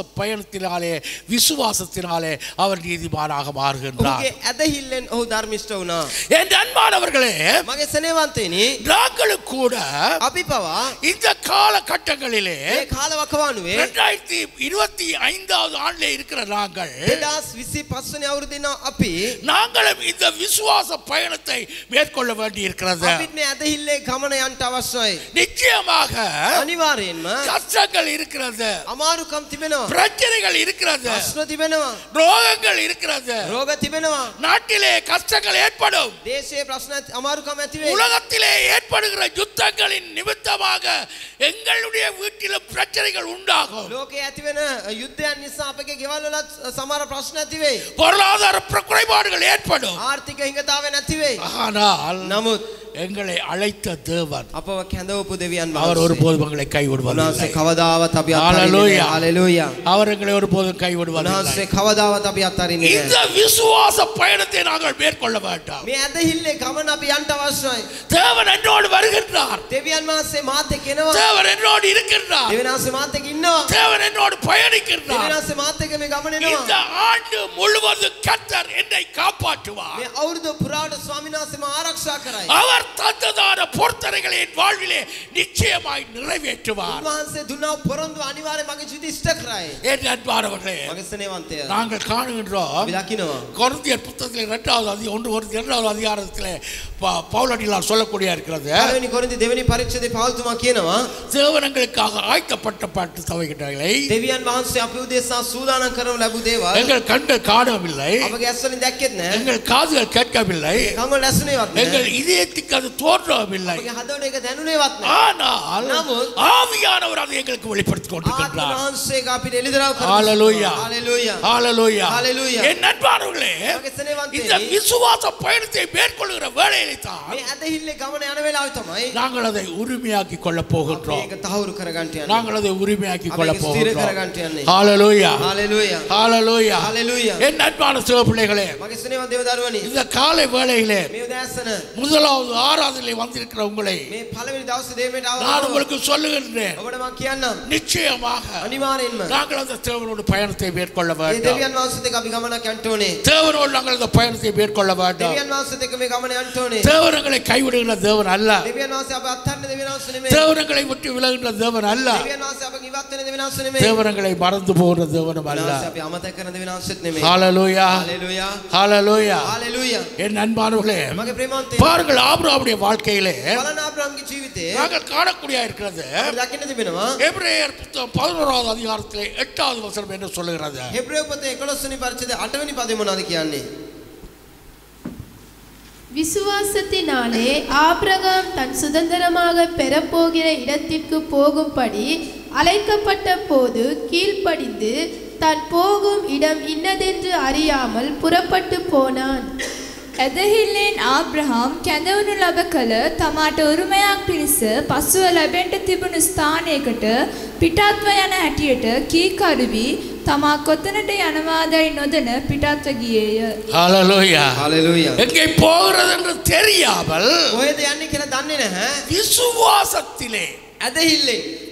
Speaker 1: விசுவாசத்தினாலே அவன் நீதிமானாக மாறுகின்றார்
Speaker 2: ඔහුගේ ඇදහිල්ලෙන් ඔහු ධර්මිෂ්ඨ වුණා
Speaker 1: என் அன்பானவர்களே
Speaker 2: මගේ ස්නේහවන්තයනි
Speaker 1: நாங்களும் கூட
Speaker 2: අපි පවා
Speaker 1: இந்த காலகட்டங்களிலே
Speaker 2: මේ කාලවකවානුවේ
Speaker 1: 2025வது ஆண்டிலே இருக்கிற நாங்கள்
Speaker 2: 2025 වෙනි අවුරුද්දේ ඉන්න අපි
Speaker 1: நாங்களும் இந்த விசுவாச பயணத்தை மேற்கொள்ள வேண்டி இருக்கிறது
Speaker 2: අපිත් මේ ඇදහිල්ලේ ගමන යන්න අවශ්‍යයි
Speaker 1: நிச்சயமாக
Speaker 2: අනිවාර්යෙන්ම
Speaker 1: கஷ்டங்கள் இருக்கிறது
Speaker 2: අමාරුකම් තිබෙනවා
Speaker 1: பிரச்சனைகள் இருக்கிறது
Speaker 2: ප්‍රශ්න තිබෙනවා
Speaker 1: ரோகங்கள் இருக்கிறது
Speaker 2: රෝග තිබෙනවා
Speaker 1: நாட்டிலே கஷ்டங்கள் ஏற்படும்
Speaker 2: දේශයේ ප්‍රශ්න අමාරුකම් ඇති වෙයි
Speaker 1: உலகத்திலே ஏற்படுகிற யுத்தங்களின் நிமித்தமாக எங்களுடைய வீட்டிலும் பிரச்சனைகள் உண்டாகும்
Speaker 2: ලෝකයේ ඇති වෙන යුද්ධයන් නිසා අපගේ ගෙවල් වල සමහර ප්‍රශ්න ඇති වෙයි
Speaker 1: பொருளாதார குறைபாடுகள் ஏற்படும்
Speaker 2: ආර්ථික හිඟතාවය නැති වෙයි
Speaker 1: ஆனால்
Speaker 2: නමුත්
Speaker 1: எங்களை அழைத்த தேவன்
Speaker 2: අපව කැඳවපු දෙවියන්
Speaker 1: அவர்
Speaker 2: වහන්සේ
Speaker 1: ஒருபோதும் எங்களை கைவிடுவதில்லை
Speaker 2: උන්වහන්සේ කවදාවත් අපි අත්හරින්නේ
Speaker 1: Hallelujah.
Speaker 2: නැහැ හalleluya
Speaker 1: அவர் எங்களை ஒருபோதும் கைவிடுவதில்லை
Speaker 2: උන්වහන්සේ කවදාවත් අපි අත්හරින්නේ
Speaker 1: இந்த
Speaker 2: නැහැ
Speaker 1: விசுவாச பயணத்தை நாங்கள் மேற்கொள்ள வேண்டாம்
Speaker 2: මේ ඇදහිල්ලේ ගමන අපි යන්න අවශ්‍යයි
Speaker 1: தேவன் என்னோடு வருகின்றார்
Speaker 2: දෙවියන් වහන්සේ මාත් එක්ක එනවා
Speaker 1: தேவன் என்னோடு இருக்கின்றார்
Speaker 2: දෙවියන් වහන්සේ මාත් එක්ක ඉන්නවා
Speaker 1: தேவன் என்னோடு பயணிக்கின்றார்
Speaker 2: දෙවියන් වහන්සේ මාත් එක්ක මේ ගමන
Speaker 1: இந்த
Speaker 2: එනවා
Speaker 1: ஆண்டு முழுவதும் கர்த்தர் என்னை காப்பாற்றுவார்
Speaker 2: මේ අවුරුදු පුරාට ස්වාමීන් වහන්සේ මා ආරක්ෂා කරයි
Speaker 1: அவர் தந்ததான பொறுத்தரைகளை என் வாழ்விலே நிச்சயமாய் நிறைவேற்றுவார்
Speaker 2: උන්වහන්සේ දුන්නා පොරොන්දු අනිවාර්යයෙන් මගේ ජීවිතය ඉෂ්ට කරයි
Speaker 1: என் அன்பானவர்களே
Speaker 2: මගේ ස්නේහවන්තයා
Speaker 1: நாங்கள் காணுகின்றோம்
Speaker 2: අපි දකිනවා
Speaker 1: கொரிந்தியர் புத்தகத்தில் 2வது அதிகாரத்திலே பவுலடியார் சொல்லக்கூடிய இருக்கிறது
Speaker 2: පළවෙනි කොරින්ති දෙවෙනි පරිච්ඡේදයේ පෞල්තුමා කියනවා
Speaker 1: தேவனங்களுக்காக ஆயத்தப்பட்ட தவைகளை
Speaker 2: දෙවියන් වහන්සේ අපි උදෙසා සූදානම් කරනු ලැබු දේවල්
Speaker 1: எங்கள் கண்கள் காணவில்லை
Speaker 2: අපගේ ඇස් වලින් දැක්කෙත් නැහැ
Speaker 1: எங்கள் காதுகள் கேட்கவில்லை
Speaker 2: කන් වල ඇසුනේවත් නැහැ
Speaker 1: எங்கள் இதயத்துக்கு அது தோன்றவில்லை
Speaker 2: අපගේ හදවත එක දැනුනේවත් නැහැ
Speaker 1: ஆனால்
Speaker 2: නමුත්
Speaker 1: ஆவியானவர் அதை எங்களுக்கு வெளிப்படுத்திக்
Speaker 2: ආත්ම
Speaker 1: கொண்டிருக்கின்றார்
Speaker 2: වහන්සේක අපිට එළිදරව් කරනවා
Speaker 1: Hallelujah.
Speaker 2: හalleluya
Speaker 1: ஹalleluya
Speaker 2: Hallelujah.
Speaker 1: என் அன்பானவர்களே
Speaker 2: මගේ ස්නේහවන්තයනි
Speaker 1: இந்த விசுவாச பயணத்தை மேற்கொள்கிற வேளையிலே தான்
Speaker 2: මේ ඇදහිල්ලේ ගමන යන වෙලාවේ තමයි
Speaker 1: நாங்கள் அதை உரிமையாக்கி கொள்ள போகின்றோம்
Speaker 2: මේක තහවුරු කරගන්න යන්නේ
Speaker 1: நாங்கள் அதை உரிமையாக்கி கொள்ள
Speaker 2: අපි ඒක ස්ථිර
Speaker 1: போகின்றோம்
Speaker 2: කරගන්න යන්නේ
Speaker 1: ஹalleluya
Speaker 2: හalleluya
Speaker 1: ஹalleluya
Speaker 2: හalleluya
Speaker 1: என் அன்பான சிவ பிள்ளைகளே
Speaker 2: මගේ ස්නේහවන්ත දේව දරුවනි
Speaker 1: இந்த காலை வேளையிலே
Speaker 2: මේ උදෑසන
Speaker 1: முதலாவது ஆராதனையில் வந்திருக்கிற உங்களை
Speaker 2: මේ පළවෙනි දවසේ දේවයට
Speaker 1: நான்
Speaker 2: ආවම
Speaker 1: உங்களுக்கு சொல்லுகின்றேன்
Speaker 2: ඔබට මම කියන්නම්
Speaker 1: நிச்சயமாக
Speaker 2: අනිවාර්යෙන්ම
Speaker 1: நாங்கள் அந்த தேவனோடு பயணத்தை மேற்கொள்ள
Speaker 2: මේ
Speaker 1: வேண்டும்
Speaker 2: දෙවියන් වහන්සේත් එක්ක අපි ගමනක් යන්න ඕනේ
Speaker 1: தேவனோடு நாங்கள் இந்த பயணத்தை மேற்கொள்ள வேண்டும்
Speaker 2: දෙවියන් වහන්සේත් එක්ක මේ ගමන යන්න ඕනේ
Speaker 1: தேவனங்களை கைவிடுகிற தேவன் அல்ல
Speaker 2: දෙවියන් වහන්සේ අප අත්හරින දෙවියන් වහන්සේ නෙමෙයි
Speaker 1: தேவனங்களை விட்டு விலகுகிற தேவன் அல்ல
Speaker 2: දෙවියන් වහන්සේ අප ඉවත් වෙන දෙවියන් වහන්සේ නෙමෙයි
Speaker 1: தேவனங்களை மறந்து போகிற தேவனும் அல்ல
Speaker 2: වහන්සේ අපි අමතක කරන දෙවියන් වහන්සේත් නෙමෙයි
Speaker 1: ஹalleluya
Speaker 2: හalleluya
Speaker 1: ஹalleluya
Speaker 2: හalleluya
Speaker 1: என் அன்பானவர்களே
Speaker 2: මගේ ප්‍රේමවන්තයනි
Speaker 1: பாருங்கள் ஆபிரகாமுடைய வாழ்க்கையிலே
Speaker 2: බලන ආබ්‍රහම්ගේ ජීවිතේ
Speaker 1: நாங்கள் காணக்கூடிய இருக்கிறது
Speaker 2: අපිට දකින්න තිබෙනවා
Speaker 1: எபிரேயர் புத்தகம் 11வது அதிகாரத்திலே 8வது வசனம் என்று சொல்லுகிறது
Speaker 2: හෙබ්‍රේය පොතේ 11 වෙනි පරිච්ඡේදයේ 8 වෙනි පදේ මොනවද කියන්නේ
Speaker 3: விசுவாசத்தினாலே ஆபிரகாம் தன் சுதந்திரமாக பெறப்போகிற இடத்திற்கு போகும்படி அழைக்கப்பட்ட போது கீழ்ப்படிந்து தான் போகும் இடம் இன்னதென்று அறியாமல் புறப்பட்டு போனான்.
Speaker 4: ඇදහිල්ලෙන් ආබ්‍රහම් කැඳවනු ලබ කළ තමාට උරුමයක් පිණිස පසුව ලැබෙන්නට තිබුණු ස්ථානයකට පිටත්ව යන හැටියට කීකරු වී තමා කොතනට යනවාදයි නොදැන පිටත්ව ගියේය.
Speaker 1: ஹalleluya
Speaker 2: හalleluya
Speaker 1: எங்கே போகிறது என்று தெரியாமல்
Speaker 2: කොහෙද යන්නේ කියලා දන්නේ නැහැ
Speaker 1: விசுவாசத்திலே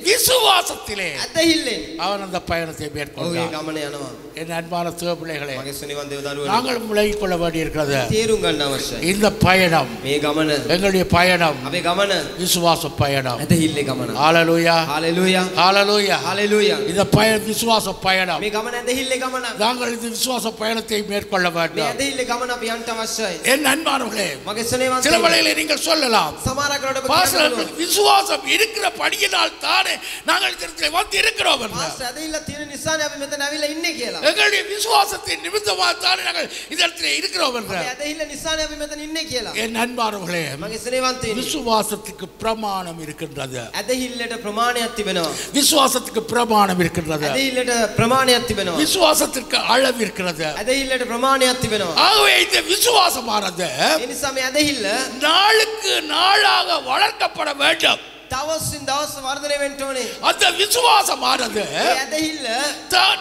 Speaker 1: விசுவாசத்திலே
Speaker 2: ඇදහිල්ලෙන්
Speaker 1: அவன் அந்த பயணத்தை
Speaker 2: ඔහුගේ
Speaker 1: மேற்கொண்டான்
Speaker 2: ගමන යනවා
Speaker 1: என் அன்பான சிவ பிள்ளைகளே
Speaker 2: මගේ ස්නේහවන්ත දේව දරුවනි
Speaker 1: நாங்கள் விலகிக் கொள்ள வேண்டியிருக்கிறது
Speaker 2: තේරුම් ගන්න අවශ්‍යයි
Speaker 1: இந்த பயணம்
Speaker 2: මේ ගමන
Speaker 1: எங்களுடைய பயணம்
Speaker 2: අපේ ගමන
Speaker 1: விசுவாச பயணம்
Speaker 2: ඇදහිල්ලේ ගමන
Speaker 1: ஹalleluya
Speaker 2: හalleluya
Speaker 1: ஹalleluya
Speaker 2: හalleluya
Speaker 1: இந்த விசுவாச பயணம்
Speaker 2: මේ ගමන ඇදහිල්ලේ ගමන
Speaker 1: நாங்கள் இந்த விசுவாச பயணத்தை மேற்கொள்ள
Speaker 2: මේ
Speaker 1: வேண்டும்
Speaker 2: ඇදහිල්ලේ ගමන අපි යන්න අවශ්‍යයි
Speaker 1: என் அன்பானவர்களே
Speaker 2: මගේ ස්නේහවන්ත
Speaker 1: சில வேளையிலே நீங்கள் சொல்லலாம்
Speaker 2: සමහරකට ඔබ
Speaker 1: பாஸ்டர் விசுவாசம் இருக்கிற படியினால் தானே நாங்கள் இதற்கு வந்து இருக்கிறோம் என்று.
Speaker 2: ආස ඇදහිල්ල තියෙන නිසානේ අපි මෙතන ඇවිල්ලා ඉන්නේ කියලා.
Speaker 1: எங்களுடைய விசுவாசத்தின் நிமித்தமாக தானே நாங்கள் இதற்கு இருக்கிறோம் என்று.
Speaker 2: අපි ඇදහිල්ල නිසානේ අපි මෙතන ඉන්නේ කියලා.
Speaker 1: என் அன்பானவர்களே,
Speaker 2: මගේ ස්නේහවන්තයනි,
Speaker 1: விசுவாசத்துக்கு பிரமாணம் இருக்கின்றது.
Speaker 2: ඇදහිල්ලට ප්‍රමාණයක් තිබෙනවා.
Speaker 1: விசுவாசத்துக்கு பிரமாணம் இருக்கின்றது.
Speaker 2: ඇදහිල්ලට ප්‍රමාණයක් තිබෙනවා.
Speaker 1: விசுவாசத்திற்கு அளவு இருக்கிறது.
Speaker 2: ඇදහිල්ලට ප්‍රමාණයක් තිබෙනවා.
Speaker 1: ஆகவே இந்த விசுவாசமானது
Speaker 2: ඒ නිසා මේ ඇදහිල්ල
Speaker 1: நாளுக்கு நாளாக வளர்க்கப்பட வேண்டும்.
Speaker 2: දවසින් දවස වර්ධනය වෙන්න ඕනේ.
Speaker 1: அந்த விசுவாசமானது
Speaker 2: මේ ඇදහිල්ල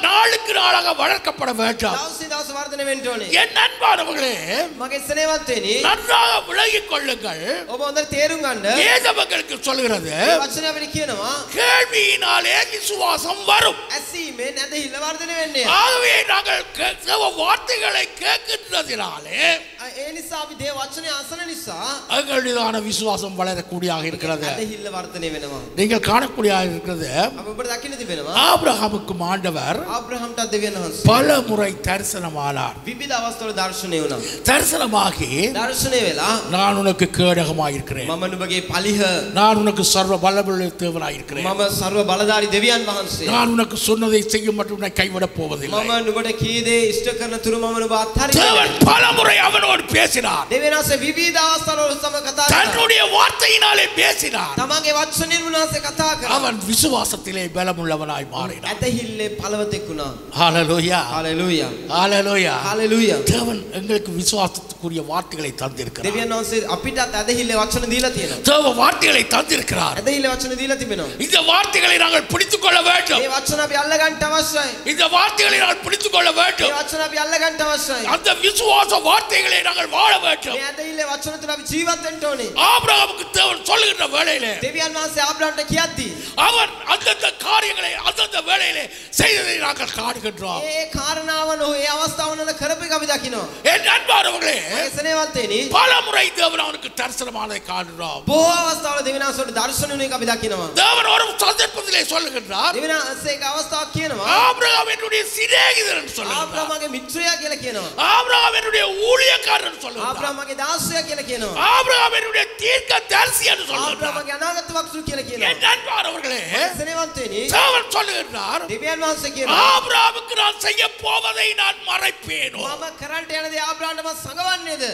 Speaker 1: நாளுக்கு நாளாக வளர்க்கப்பட வேண்டும்.
Speaker 2: දවසින් දවස වර්ධනය වෙන්න ඕනේ.
Speaker 1: என் அன்பானவர்களே,
Speaker 2: මගේ ස්නේහවන්තයනි,
Speaker 1: நன்றாக விளங்கிக் கொள்ளுங்கள்.
Speaker 2: ඔබ හොඳට තේරුම් ගන්න.
Speaker 1: வேதவங்களுக்கு சொல்கிறது,
Speaker 2: මේ වචනේ අපිට කියනවා
Speaker 1: கேள்வியினாலே விசுவாசம் வரும்.
Speaker 2: ඇසීමෙන් ඇදහිල්ල වර්ධනය වෙන්නේ.
Speaker 1: ஆகவே நாங்கள் தேவ வார்த்தைகளை கேட்கின்றதினாலே
Speaker 2: ඒ නිසා අපි දේව වචනේ අසන නිසා
Speaker 1: எங்களுடையதான விசுவாசம் வளரக்கூடியதாக இருக்கிறது.
Speaker 2: ඇදහිල්ල වර්ධනය වෙනවා.
Speaker 1: நீங்கள் காணக்கூடியதாக இருக்கிறது,
Speaker 2: අපි ඔබට දකින්න තිබෙනවා
Speaker 1: ஆபிரகாமுக்கு ஆண்டவர்
Speaker 2: ආබ්‍රහම්ට දෙවියන් වහන්සේ
Speaker 1: பல முறை தரிசனமானார்.
Speaker 2: විවිධ අවස්ථාවල දර්ශනය වුණා.
Speaker 1: தரிசனமாகி,
Speaker 2: දර්ශනය වෙලා
Speaker 1: நான் உனக்கு கேடகமாக இருக்கிறேன்,
Speaker 2: මම නුඹගේ පලිහ,
Speaker 1: நான் உனக்கு சர்வ பலமுள்ள தேவனாக இருக்கிறேன்,
Speaker 2: මම ਸਰව බලධාරී දෙවියන් වහන්සේ,
Speaker 1: நான் உனக்கு சொன்னதை செய்யும் மட்டும் நான் கைவிடப் போவதில்லை.
Speaker 2: මම නුඹට කී දේ ඉෂ්ට කරන තුරු මම නුඹ අත්හරින්නේ.
Speaker 1: தேவன் பல முறை அவனோடு பேசினார்.
Speaker 2: දෙවියන් වහන්සේ විවිධ අවස්ථාවල සම කතා කළා.
Speaker 1: தன்னுடைய வார்த்தையினாலே பேசினார்.
Speaker 2: තමන්ගේ වචනෙන් උන්වහන්සේ කතා කළා.
Speaker 1: அவன் விசுவாசத்திலே பலமுள்ளவனாய் மாறினான்.
Speaker 2: ඇදහිල්ලේ පළවතෙක් වුණා.
Speaker 1: ஹalleluya,
Speaker 2: හalleluya,
Speaker 1: ஹalleluya.
Speaker 2: හalleluya.
Speaker 1: தேவன் எங்களுக்கு விசுவாசத்துக்குரிய வார்த்தைகளை தந்திருக்கிறார்.
Speaker 2: දෙවියන් වහන්සේ අපිටත් ඇදහිල්ලේ වචන දීලා තියෙනවා.
Speaker 1: தேவ வார்த்தைகளை தந்திருக்கிறார்.
Speaker 2: ඇදහිල්ලේ වචන දීලා තිබෙනවා.
Speaker 1: இந்த வார்த்தைகளை நாங்கள் பிடித்துக் கொள்ள வேண்டும்.
Speaker 2: මේ වචන අපි අල්ල ගන්න අවශ්‍යයි.
Speaker 1: இந்த வார்த்தைகளை நாங்கள் பிடித்துக் கொள்ள
Speaker 2: මේ
Speaker 1: வேண்டும்.
Speaker 2: වචන අපි අල්ල ගන්න අවශ්‍යයි.
Speaker 1: அந்த விசுவாச வார்த்தைகளை நாங்கள் வாழ வேண்டும்.
Speaker 2: මේ ඇදහිල්ලේ වචන තුල අපි ජීවත් වෙන්න ඕනේ.
Speaker 1: ஆபிரகாமுக்கு தேவன் சொல்லுகின்ற வேளையிலே
Speaker 2: දෙවියන් වහන්සේ ආබ්‍රහම්ට කියද්දී
Speaker 1: அவன் அந்தந்த காரியங்களை அந்தந்த வேளையிலே செய்ததை நாங்கள் காணுகின்றோம்.
Speaker 2: ඒ කාරණාවන් ඔහු ඒ අවස්ථාවවල කරපු එක අපි දකිනවා.
Speaker 1: என் அன்பானவர்களே,
Speaker 2: මගේ ස්නේහවන්තයනි,
Speaker 1: பல முறை தேவன் அவனுக்கு தரிசனமானதை காண்கிறோம்.
Speaker 2: බොහෝ අවස්ථාවල දෙවියන් වහන්සේට දර්ශන වෙන එක අපි දකිනවා.
Speaker 1: தேவன் ஒரு சந்தர்ப்பத்திலே சொல்லுகின்றார்,
Speaker 2: දෙවියන් වහන්සේ එක අවස්ථාවක් කියනවා
Speaker 1: ஆபிரகாம் என்னுடைய சிநேகிதன் என்று சொல்லுகின்றார்.
Speaker 2: ආබ්‍රහම්ගේ මිත්‍රයා කියලා කියනවා.
Speaker 1: ஆபிரகாம் என்னுடைய ஊழியக்காரன் என்று சொல்லுகின்றார்.
Speaker 2: ආබ්‍රහම්ගේ දාසයා කියලා කියනවා.
Speaker 1: ஆபிரகாம் என்னுடைய தீர்க்கதரிசி என்று சொல்லுகின்றார்.
Speaker 2: ආබ්‍රහම්ගේ අනාගත වක්සු කියලා කියනවා.
Speaker 1: என் அன்பானவர்களே,
Speaker 2: ස්නේහවන්තයනි,
Speaker 1: தேவன் சொல்லுகின்றார்,
Speaker 2: දෙවියන් වහන්සේ කියනවා
Speaker 1: ஆபிரகாமுக்கு நான் செய்ய போவதை நான் மறைப்பேனோ.
Speaker 2: මම කරන්ට යන දේ ආබ්‍රහම්ට මම සංගවන්නේද?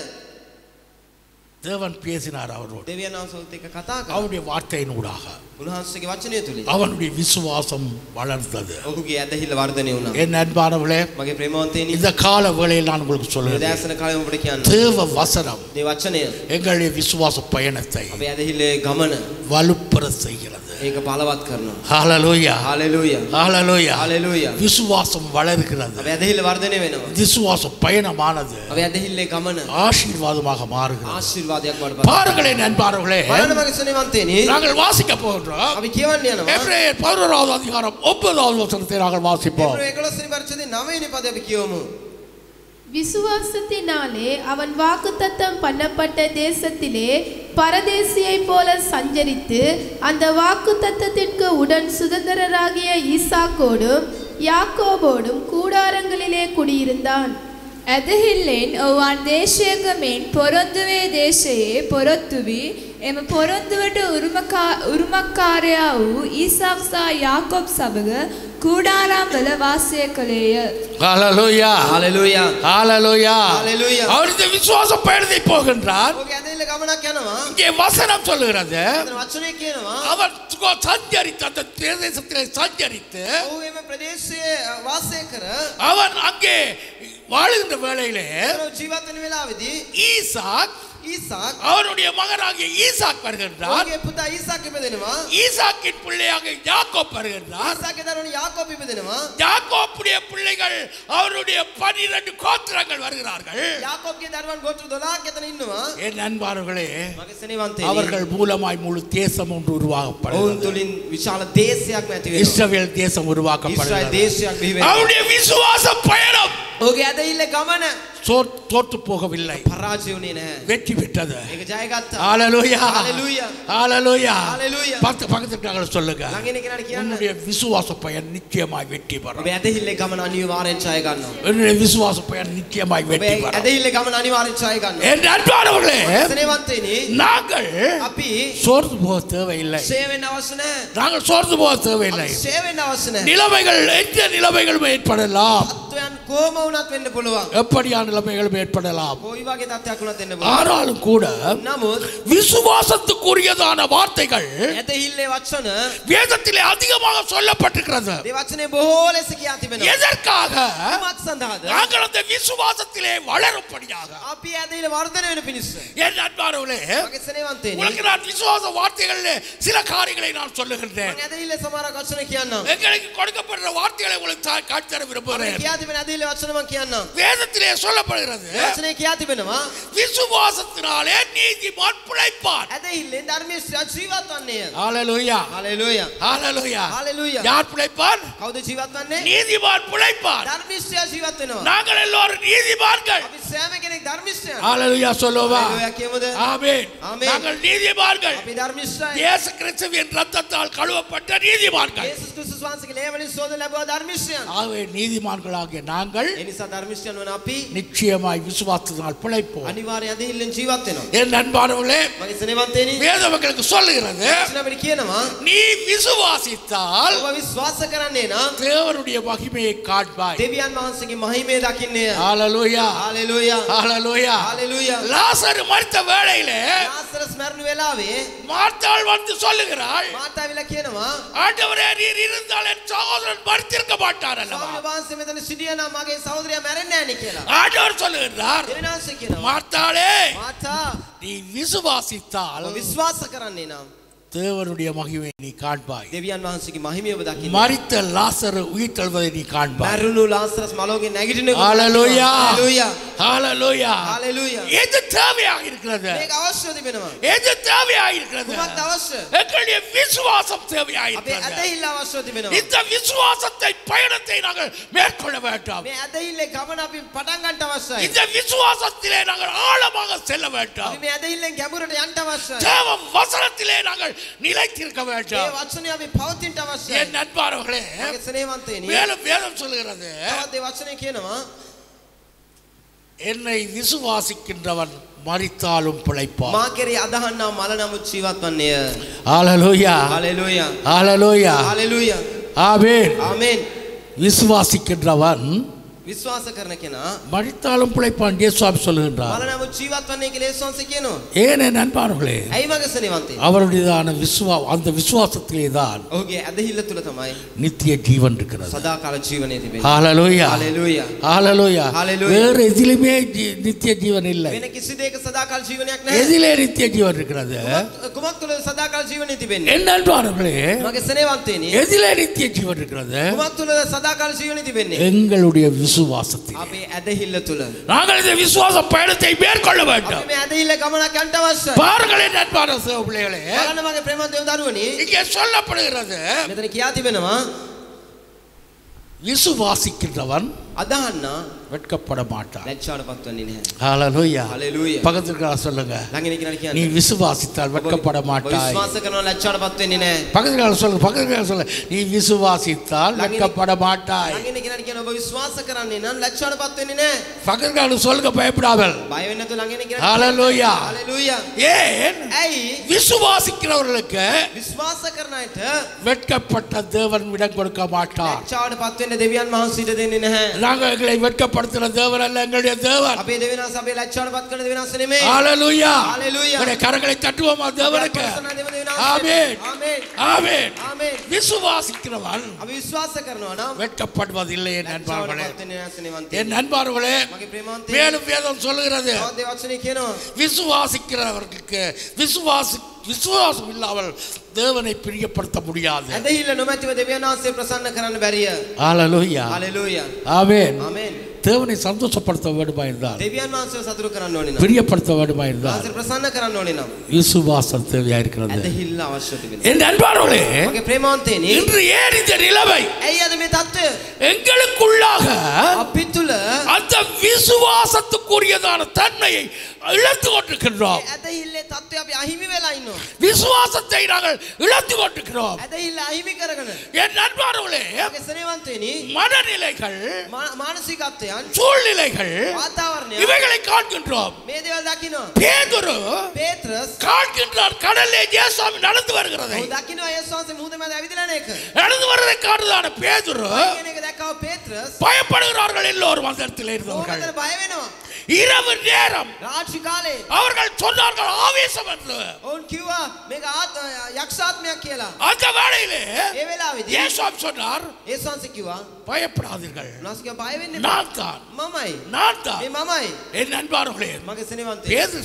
Speaker 1: தேவன் பேசினார் அவரோடு,
Speaker 2: දෙවියන් වහන්සේත් එක්ක කතා කළා.
Speaker 1: அவருடைய வார்த்தையினூடாக
Speaker 2: උන්වහන්සේගේ වචනය තුලින්
Speaker 1: அவனுடைய விசுவாசம் வளர்ந்தது.
Speaker 2: ඔහුගේ ඇදහිල්ල වර්ධනය වුණා.
Speaker 1: என் அன்பானவர்களே,
Speaker 2: මගේ ප්‍රේමවන්තයනි,
Speaker 1: இந்த கால வேளையில் நான் உங்களுக்கு
Speaker 2: මේ
Speaker 1: சொல்லுகிறேன்,
Speaker 2: දැසන කාලේ ඔබට කියන්න.
Speaker 1: தேவ வசனம்
Speaker 2: මේ වචනය
Speaker 1: எங்களுடைய விசுவாச பயணத்தை
Speaker 2: අපේ ඇදහිල්ලේ ගමන
Speaker 1: வலுப்பெற செய்கிறது.
Speaker 2: ඒක බලවත් කරනවා.
Speaker 1: ஹalleluya,
Speaker 2: හalleluya,
Speaker 1: ஹalleluya.
Speaker 2: හalleluya.
Speaker 1: விசுவாசம் வளர்கிறது.
Speaker 2: අපේ ඇදහිල්ල වර්ධනය වෙනවා.
Speaker 1: விசுவாச பயணமானது
Speaker 2: අපේ ඇදහිල්ලේ ගමන
Speaker 1: ஆசீர்வாதமாக மாறுகிறது.
Speaker 2: ආශිර්වාදයක් වඩපත්.
Speaker 1: பாருங்களேன் அன்பானவர்களே,
Speaker 2: බලන්න මගේ ස්නේහවන්තයනි,
Speaker 1: நாங்கள் வாசிக்க போகின்றோம்.
Speaker 2: අපි කියවන්න යනවා.
Speaker 1: எபிரேயர் 11வது அதிகாரம் 9வது வசனத்தை நாங்கள் வாசிப்போம்.
Speaker 2: එබ්‍රේ 11 වෙනි පරිච්ඡේදයේ 9 වෙනි පදය අපි කියවමු.
Speaker 3: விசுவாசத்தினாலே அவன் வாக்குத்தத்தம் பண்ணப்பட்ட தேசத்திலே பரதேசியைப் போல சஞ்சரித்து அந்த வாக்குத்தத்தத்திற்கு உடன் சுதந்திரராகிய ஈசாக்கோடும் யாக்கோபோடும் கூடாரங்களிலே குடியிருந்தான்.
Speaker 4: ඇදහිල්ලෙන් ඔවන් දේශයකමෙන් පොරොන්දුවේ දේශයේ පොරොත්තු වී එම පොරොන්දුවට උරුමකාරයා වූ ඊසාක් සහ යාකොබ් සමග கூடாரම්වල වාසය කළේය.
Speaker 1: ஹalleluya,
Speaker 2: හalleluya,
Speaker 1: ஹalleluya.
Speaker 2: හalleluya.
Speaker 1: அவர் இந்த விசுவாச பயணத்தை போகின்றார்.
Speaker 2: ඔහුගේ ඇදහිල්ල ගමනක් යනවා.
Speaker 1: இங்கே வசனம் சொல்லுகிறது,
Speaker 2: එතන වචනේ කියනවා
Speaker 1: அவன் சஞ்சரித்து அந்த தேசத்திலே சஞ்சரித்து
Speaker 2: ඔහු එම ප්‍රදේශයේ වාසය කර
Speaker 1: அவன் அங்கே வாழுகின்ற வேளையிலே
Speaker 2: එතන ජීවත් වෙන වෙලාවේදී
Speaker 1: ஈசாக்
Speaker 2: ஈசாக்
Speaker 1: அவனுடைய மகனாகிய ஈசாக் வருகின்றார்.
Speaker 2: ඔහුගේ පුතා ඊසාක් ඉපදෙනවා.
Speaker 1: ஈசாக்கின் பிள்ளையாக யாக்கோப் வருகின்றார்.
Speaker 2: ඊසාක්ගේ දරුවනේ යාකෝබ් ඉපදෙනවා.
Speaker 1: யாக்கோப்புடைய பிள்ளைகள் அவருடைய 12 கோத்திரங்கள் வருகிறார்கள்.
Speaker 2: යාකෝබ්ගේ දරුවන් ගෝත්‍ර 12ක් එතන ඉන්නවා.
Speaker 1: என் அன்பானவர்களே,
Speaker 2: මගේ ස්නේහවන්තයනි,
Speaker 1: அவர்கள் மூலமாய் முழு தேசம் ஒன்று
Speaker 2: ඔවුන්
Speaker 1: உருவாக்கப்படுகிறது.
Speaker 2: තුලින් විශාල දේශයක් නැති වෙනවා.
Speaker 1: இஸ்ரவேல் தேசம்
Speaker 2: ඊශ්‍රායල්
Speaker 1: உருவாக்கப்படுகிறது.
Speaker 2: දේශයක් බිහි වෙනවා.
Speaker 1: அவருடைய விசுவாச பயணம்
Speaker 2: ඔහුගේ ඇදහිල්ල ගමන
Speaker 1: தோற்று போகவில்லை,
Speaker 2: පරාජය වුණේ නැහැ.
Speaker 1: வெற்றி பெற்றது.
Speaker 2: ඒක ජයගත්තා.
Speaker 1: ஹalleluya,
Speaker 2: ஹalleluya,
Speaker 1: ஹalleluya.
Speaker 2: ஹalleluya.
Speaker 1: பக்கத்துல சொல்லுங்க,
Speaker 2: ළඟ ඉන්න කෙනාට කියන්න.
Speaker 1: உன்னுடைய விசுவாச பயன் நிச்சயமாய் வெற்றி பெறும்.
Speaker 2: ඔබ ඇදහිල්ලේ ගමන අනිවාර්යෙන් ජය ගන්නවා.
Speaker 1: உன்னுடைய விசுவாச பயன் நிச்சயமாய்
Speaker 2: ඔබ
Speaker 1: வெற்றி பெறும்.
Speaker 2: ඇදහිල්ලේ ගමන අනිවාර්යෙන් ජය ගන්නවා.
Speaker 1: என் அன்பானவர்களே,
Speaker 2: සනේවන්තේනි
Speaker 1: நாங்கள்
Speaker 2: අපි
Speaker 1: சோர்ந்து போக தேவையில்லை.
Speaker 2: ෂේ වෙන්න අවශ්‍ය නැහැ.
Speaker 1: நாங்கள் சோர்ந்து போக தேவையில்லை.
Speaker 2: ෂේ වෙන්න අවශ්‍ය නැහැ.
Speaker 1: நிலைமைகள் எந்த நிலைமைகளும் ஏற்படலாம்,
Speaker 2: තත්ත්වයන් කොහොම වුණත් වෙන්න පුළුවන්.
Speaker 1: எப்படியான நிலைமைகளும் ஏற்படலாம்.
Speaker 2: කොයි වගේ තත්ත්වයක් වුණත් වෙන්න පුළුවන්.
Speaker 1: ஆனாலும் கூட
Speaker 2: නමුත්
Speaker 1: விசுவாசத்துக்குரியதான வார்த்தைகள்
Speaker 2: ඇදහිල්ලේ වචන
Speaker 1: வேதத்திலே அதிகமாக சொல்லப்பட்டிருக்கிறது.
Speaker 2: මේ වචනේ බොහෝ ලෙස කියා තිබෙනවා.
Speaker 1: எதற்காக?
Speaker 2: කුමක් සඳහාද?
Speaker 1: நாங்கள் அந்த விசுவாசத்திலே வளரும்படியாக.
Speaker 2: අපි ඇදහිල්ල වර්ධනය වෙන පිණිස.
Speaker 1: என் அன்பானவர்களே,
Speaker 2: මගේ සනේවන්තේනි
Speaker 1: உங்களுக்கு நான் விசுவாச வார்த்தைகளிலே சில காரியங்களை நான் சொல்லுகின்றேன்.
Speaker 2: මම ඇදහිල්ල සමහර වචන කියන්නම්.
Speaker 1: எங்களுக்கு கொடுக்கப்படுற வார்த்தைகளை உங்களுக்கு காட்டித்தர விரும்புகிறேன்.
Speaker 2: කියා තිබෙන ඇදහිල්ල වචන මම කියන්නම්.
Speaker 1: வேதத்திலே சொல்லப்படுகிறது,
Speaker 2: වචනේ කියා තිබෙනවා
Speaker 1: விசுவாசத்தினாலே நீதிமான் பிழைப்பான்.
Speaker 2: ඇදහිල්ලෙන් ධර්මයේ ජීවත් වන්නේය.
Speaker 1: ஹalleluya,
Speaker 2: හalleluya,
Speaker 1: ஹalleluya.
Speaker 2: හalleluya.
Speaker 1: யார் பிழைப்பான்?
Speaker 2: කවුද ජීවත් වන්නේ?
Speaker 1: நீதிமான் பிழைப்பான்.
Speaker 2: ධර්මිෂ්ඨයා ජීවත් වෙනවා.
Speaker 1: நாங்கள் எல்லோரும் நீதிமான்கள்.
Speaker 2: අපි සෑම කෙනෙක් ධර්මිෂ්ඨයන්.
Speaker 1: ஹalleluya சொல்லுவா.
Speaker 2: හalleluya කියමුද?
Speaker 1: ஆமென்.
Speaker 2: ஆமென்.
Speaker 1: நாங்கள் நீதிமான்கள்.
Speaker 2: අපි ධර්මිෂ්ඨයි.
Speaker 1: இயேசு கிறிஸ்துவின் இரத்தத்தால் கழுவப்பட்ட நீதிமான்கள்.
Speaker 2: යේසුස් ක්‍රිස්තුස් වහන්සේගේ ලේ වලින් සෝද ලැබුවා ධර්මිෂ්ඨයන්.
Speaker 1: ஆகவே நீதிமான்களாகிய நாங்கள்
Speaker 2: ඒ නිසා ධර්මිෂ්ඨයන් වන අපි
Speaker 1: நிச்சயமாய் விசுவாசத்தினால் பிழைப்போம்.
Speaker 2: අනිවාර්ය ඇදහිල්ලෙන් ජීවත් වෙනවා.
Speaker 1: என் அன்பானவர்களே,
Speaker 2: මගේ සනේවන්තේනි
Speaker 1: வேதம் மக்களுக்கு சொல்லுகிறது,
Speaker 2: වචන අපිට කියනවා
Speaker 1: நீ விசுவாசித்தால்
Speaker 2: ඔබ විශ්වාස කරන්නේ නම්
Speaker 1: தேவனுடைய மகிமையை காண்பாய்.
Speaker 2: දෙවියන් වහන්සේගේ මහිමය දකින්නේය.
Speaker 1: ஹalleluya,
Speaker 2: හalleluya,
Speaker 1: ஹalleluya.
Speaker 2: හalleluya.
Speaker 1: லாசரு மரித்த வேளையிலே
Speaker 2: ලාසරස් මරණ වෙලාවේ
Speaker 1: மார்த்தாள் வந்து சொல்லுகிறாள்,
Speaker 2: මාතාවිලා කියනවා
Speaker 1: ஆண்டவரே நீர் இருந்தால் என் சகோதரன் மரித்திருக்க மாட்டார் அல்லவா.
Speaker 2: ස්වාමීන් වහන්සේ මෙතන සිටියා නම් මගේ සහෝදරයා මැරෙන්නේ නැහැ නේ කියලා.
Speaker 1: ஆண்டவர் சொல்லுகிறார்,
Speaker 2: දෙවියන් වහන්සේ කියනවා
Speaker 1: மார்த்தாளே,
Speaker 2: මාතා
Speaker 1: நீ விசுவாசித்தால்
Speaker 2: ඔබ විශ්වාස කරන්නේ නම්
Speaker 1: தேவனுடைய மகிமையை நீ காண்பாய்.
Speaker 2: දෙවියන් වහන්සේගේ මහිමය ඔබ දකින්න.
Speaker 1: மரித்த லாசரு உயிர்த்தெழுவதை நீ காண்பாய்.
Speaker 2: මරුණු ලාසරස් මලෝගෙන් නැගිටින
Speaker 1: ஹalleluya,
Speaker 2: හalleluya,
Speaker 1: ஹalleluya.
Speaker 2: හalleluya.
Speaker 1: எது தேவையாக இருக்கிறது?
Speaker 2: මේක අවශ්‍ය තිබෙනවා.
Speaker 1: எது தேவையாக இருக்கிறது?
Speaker 2: කුමක්ද අවශ්‍ය?
Speaker 1: எங்களுடைய விசுவாசம் தேவையாக
Speaker 2: අපේ
Speaker 1: இருக்கிறது.
Speaker 2: ඇදහිල්ල අවශ්‍ය තිබෙනවා.
Speaker 1: இந்த விசுவாசத்தை பயணத்தை நாங்கள் மேற்கொள்ள வேண்டும்.
Speaker 2: මේ ඇදහිල්ලේ ගමන අපි පටන් ගන්න අවශ්‍යයි.
Speaker 1: இந்த விசுவாசத்திலே நாங்கள் ஆழமாக செல்ல வேண்டும்.
Speaker 2: අපි මේ ඇදහිල්ලෙන් ගැඹුරට යන්න අවශ්‍යයි.
Speaker 1: தேவ வசனத்திலே நாங்கள் நிலைத்திருக்க
Speaker 2: මේ
Speaker 1: வேண்டும்.
Speaker 2: වචනේ අපි පවතින්න අවශ්‍යයි.
Speaker 1: என் நண்பர்களே,
Speaker 2: මගේ ස්නේහවන්තයනි
Speaker 1: மேலும் வேதம் சொல்லுகிறது,
Speaker 2: තවත් ඒ වචනේ කියනවා
Speaker 1: என்னை விசுவாசிக்கின்றவன் மரித்தாலும் பிழைப்பான்.
Speaker 2: මා කෙරේ අදහන්නා මල නමුත් ජීවත් වන්නේය.
Speaker 1: ஹalleluya,
Speaker 2: හalleluya,
Speaker 1: ஹalleluya.
Speaker 2: හalleluya.
Speaker 1: ஆமென்.
Speaker 2: ආමෙන්.
Speaker 1: விசுவாசிக்கின்றவன்
Speaker 2: විශ්වාස කරන කෙනා
Speaker 1: மரித்தாலும் பிழைப்பான் இயேசுவாம் சொல்லுகின்றார்.
Speaker 2: මල නමුත් ජීවත් වන්නේ කියලා යේසුස් වහන්සේ කියනවා.
Speaker 1: ஏன் என் நண்பர்களே,
Speaker 2: ඇයි මගේ ස්නේහවන්තයනි?
Speaker 1: அவருடையதான அந்த விசுவாசத்திலே தான்
Speaker 2: ඔහුගේ ඇදහිල්ල තුල තමයි
Speaker 1: நித்திய ஜீவன் இருக்கிறது.
Speaker 2: සදාකාල ජීවනය තිබෙන්නේ.
Speaker 1: ஹalleluya,
Speaker 2: හalleluya,
Speaker 1: ஹalleluya.
Speaker 2: ஹalleluya.
Speaker 1: வேறு எதிலுமே நித்திய ஜீவன் இல்லை.
Speaker 2: වෙන කිසි දෙයක සදාකාල ජීවනයක් නැහැ.
Speaker 1: எதிலே நித்திய ஜீவன் இருக்கிறது?
Speaker 2: කුමක් තුල සදාකාල ජීවනය තිබෙන්නේ?
Speaker 1: என் நண்பர்களே,
Speaker 2: මගේ ස්නේහවන්තයනි
Speaker 1: எதிலே நித்திய ஜீவன் இருக்கிறது?
Speaker 2: කුමක් තුල සදාකාල ජීවනය තිබෙන්නේ?
Speaker 1: எங்களுடைய விசுவாசத்தில்.
Speaker 2: අපේ ඇදහිල්ල තුල.
Speaker 1: நாங்கள் இந்த விசுவாச பயணத்தை மேற்கொள்ள வேண்டும்.
Speaker 2: අපි මේ ඇදහිල්ල ගමනක් යන්න අවශ්‍යයි.
Speaker 1: பாருங்கள் என் அன்பான பிள்ளைகளே,
Speaker 2: බලන්න මගේ ප්‍රේමවත් දේව දරුවනි
Speaker 1: இங்கே சொல்லப்படுகிறது,
Speaker 2: මෙතන කියා තිබෙනවා
Speaker 1: விசுவாசிக்கின்றவன்
Speaker 2: අදහන්නා
Speaker 1: வெட்கப்பட மாட்டான்.
Speaker 2: ලැජ්ජාවටපත් වෙන්නේ නැහැ.
Speaker 1: ஹalleluya.
Speaker 2: හalleluya.
Speaker 1: பக்கத்துல இருக்கிற சொல்லுங்க,
Speaker 2: ළඟ ඉන්න කෙනාට
Speaker 1: நீ
Speaker 2: කියන්න.
Speaker 1: விசுவாசித்தால் வெட்கப்பட
Speaker 2: ඔබ
Speaker 1: மாட்டாய்.
Speaker 2: විශ්වාස කරනවා ලැජ්ජාවටපත් වෙන්නේ නැහැ.
Speaker 1: பக்கத்துல இருக்கிற சொல்லுங்க, பக்கத்துல இருக்கிற சொல்லுங்க, நீ விசுவாசித்தால் வெட்கப்பட மாட்டாய்.
Speaker 2: ළඟ ඉන්න කෙනාට කියන්න ඔබ විශ්වාස කරන්නේ නම් ලැජ්ජාවටපත් වෙන්නේ නැහැ.
Speaker 1: பக்கத்துல இருக்கிற சொல்லுங்க, பயப்படாமல்.
Speaker 2: බය වෙන්නේ නැතුව ළඟ ඉන්න කෙනාට
Speaker 1: ஹalleluya.
Speaker 2: හalleluya.
Speaker 1: ஏன்
Speaker 2: ඇයි
Speaker 1: விசுவாசிக்கிறவர்களுக்கு
Speaker 2: විශ්වාස කරන අයට
Speaker 1: வெட்கப்பட்ட தேவன் இடம் கொடுக்க மாட்டார்.
Speaker 2: ලැජ්ජාවටපත් වෙන්න දෙවියන් වහන්සේ ඉඩ දෙන්නේ නැහැ.
Speaker 1: நாங்கள் எங்களை வெட்கப்படுத்துகிற தேவன் அல்ல, எங்களுடைய தேவன்.
Speaker 2: අපේ දෙවියන්ස් අපේ ලැජ්ජාවටපත් කරන දෙවියන්ස් නෙමෙයි.
Speaker 1: ஹalleluya.
Speaker 2: ஹalleluya.
Speaker 1: உடைய கரங்களை தட்டுவோமா தேவனுக்கு? ஆமென்,
Speaker 2: ආමේන්.
Speaker 1: ஆமென்.
Speaker 2: ආමේන්.
Speaker 1: விசுவாசிக்கிறவன்
Speaker 2: අපි විශ්වාස කරනවා නම්
Speaker 1: வெட்கப்படுவதில்லை. என் நண்பர்களே,
Speaker 2: ලැජ්ජාවටපත් වෙන්නේ නැහැ ස්නේහවන්තයනි.
Speaker 1: என் நண்பர்களே,
Speaker 2: මගේ ප්‍රේමවන්තයනි
Speaker 1: மேலும் வேதம் சொல்லுகிறது,
Speaker 2: තවත් ඒ වචනේ කියනවා
Speaker 1: விசுவாசிக்கிறவர்களுக்கு விசுவாசம் இல்லாமல் தேவனை பிரியப்படுத்த முடியாது.
Speaker 2: ඇදහිල්ල නොමැතිව දෙවියන් වහන්සේ ප්‍රසන්න කරන්න බැරිය.
Speaker 1: ஹalleluya,
Speaker 2: හalleluya.
Speaker 1: ஆமென்.
Speaker 2: ආමේන්.
Speaker 1: தேவனை சந்தோஷப்படுத்த வேண்டுமா இருந்தால்
Speaker 2: දෙවියන් වහන්සේව සතුටු කරන්න ඕනේ නම්
Speaker 1: பிரியப்படுத்த வேண்டுமா இருந்தால்
Speaker 2: ආසර ප්‍රසන්න කරන්න ඕනේ නම්
Speaker 1: விசுவாசம் தேவையா இருக்கிறது.
Speaker 2: ඇදහිල්ල අවශ්‍ය තිබෙනවා.
Speaker 1: என் அன்பானவர்களே,
Speaker 2: මගේ ප්‍රේමවන්තයනි
Speaker 1: இன்று ஏன் இந்த நிலைமை
Speaker 2: ඇයි අද මේ தত্ত্বය
Speaker 1: எங்களுக்குள்ளாக
Speaker 2: අපි තුල
Speaker 1: அந்த விசுவாசத்துக்குரியதான தன்மையை இழந்து கொண்டிருக்கின்றோம்.
Speaker 2: ඇදහිල්ලේ தত্ত্වය අපි අහිමි වෙලා ඉන්නවා.
Speaker 1: விசுவாசத்தை நாங்கள் இழந்து கொண்டிருக்கிறோம்.
Speaker 2: ඇදහිල්ල අහිමි කරගෙන
Speaker 1: என் அன்பானவர்களே,
Speaker 2: මගේ ස්නේහවන්තයනි
Speaker 1: மனநிலைகள்,
Speaker 2: මානසිකත්වයන්
Speaker 1: சூழ்நிலைகள்
Speaker 2: වාතාවරණය
Speaker 1: இவைகளை காண்கின்றோம்.
Speaker 2: මේ දේවල් දකිනවා.
Speaker 1: பேதுரு
Speaker 2: පේත්‍රස්
Speaker 1: காண்கின்றார் கடலிலே இயேசுவாமி நடந்து வருகிறதை.
Speaker 2: ඔව් දකිනවා යේසුස් වහන්සේ මුහුද මැද ඇවිදලා යන එක.
Speaker 1: நடந்து வருவதை காணுதான பேதுரு
Speaker 2: කියන එක දැක්කව පේත්‍රස්
Speaker 1: பயப்படுகிறார்கள். எல்லோரும் அந்த இடத்தில் இருந்தவர்கள்.
Speaker 2: ඕකතර බය වෙනවා.
Speaker 1: இரவு நேரம்
Speaker 2: රාත්‍රී කාලේ
Speaker 1: அவர்கள் சொன்னார்கள் ஆவேசம் என்று.
Speaker 2: ඔවුන් කිව්වා මේක යක්ෂාත්මයක් කියලා.
Speaker 1: அந்த வேளையிலே
Speaker 2: ඒ වෙලාවේදී
Speaker 1: இயேசுவாமி சொன்னார்,
Speaker 2: යේසුස් වහන්සේ කිව්වා
Speaker 1: பயப்படாதீர்கள்,
Speaker 2: උන්වහන්සේ කිව්වා බය වෙන්න එපා.
Speaker 1: நான் தான்,
Speaker 2: මමයි.
Speaker 1: நான் தான்.
Speaker 2: මේ මමයි.
Speaker 1: என் அன்பானவர்களே,
Speaker 2: මගේ ස්නේහවන්තයනි.
Speaker 1: பேதுரு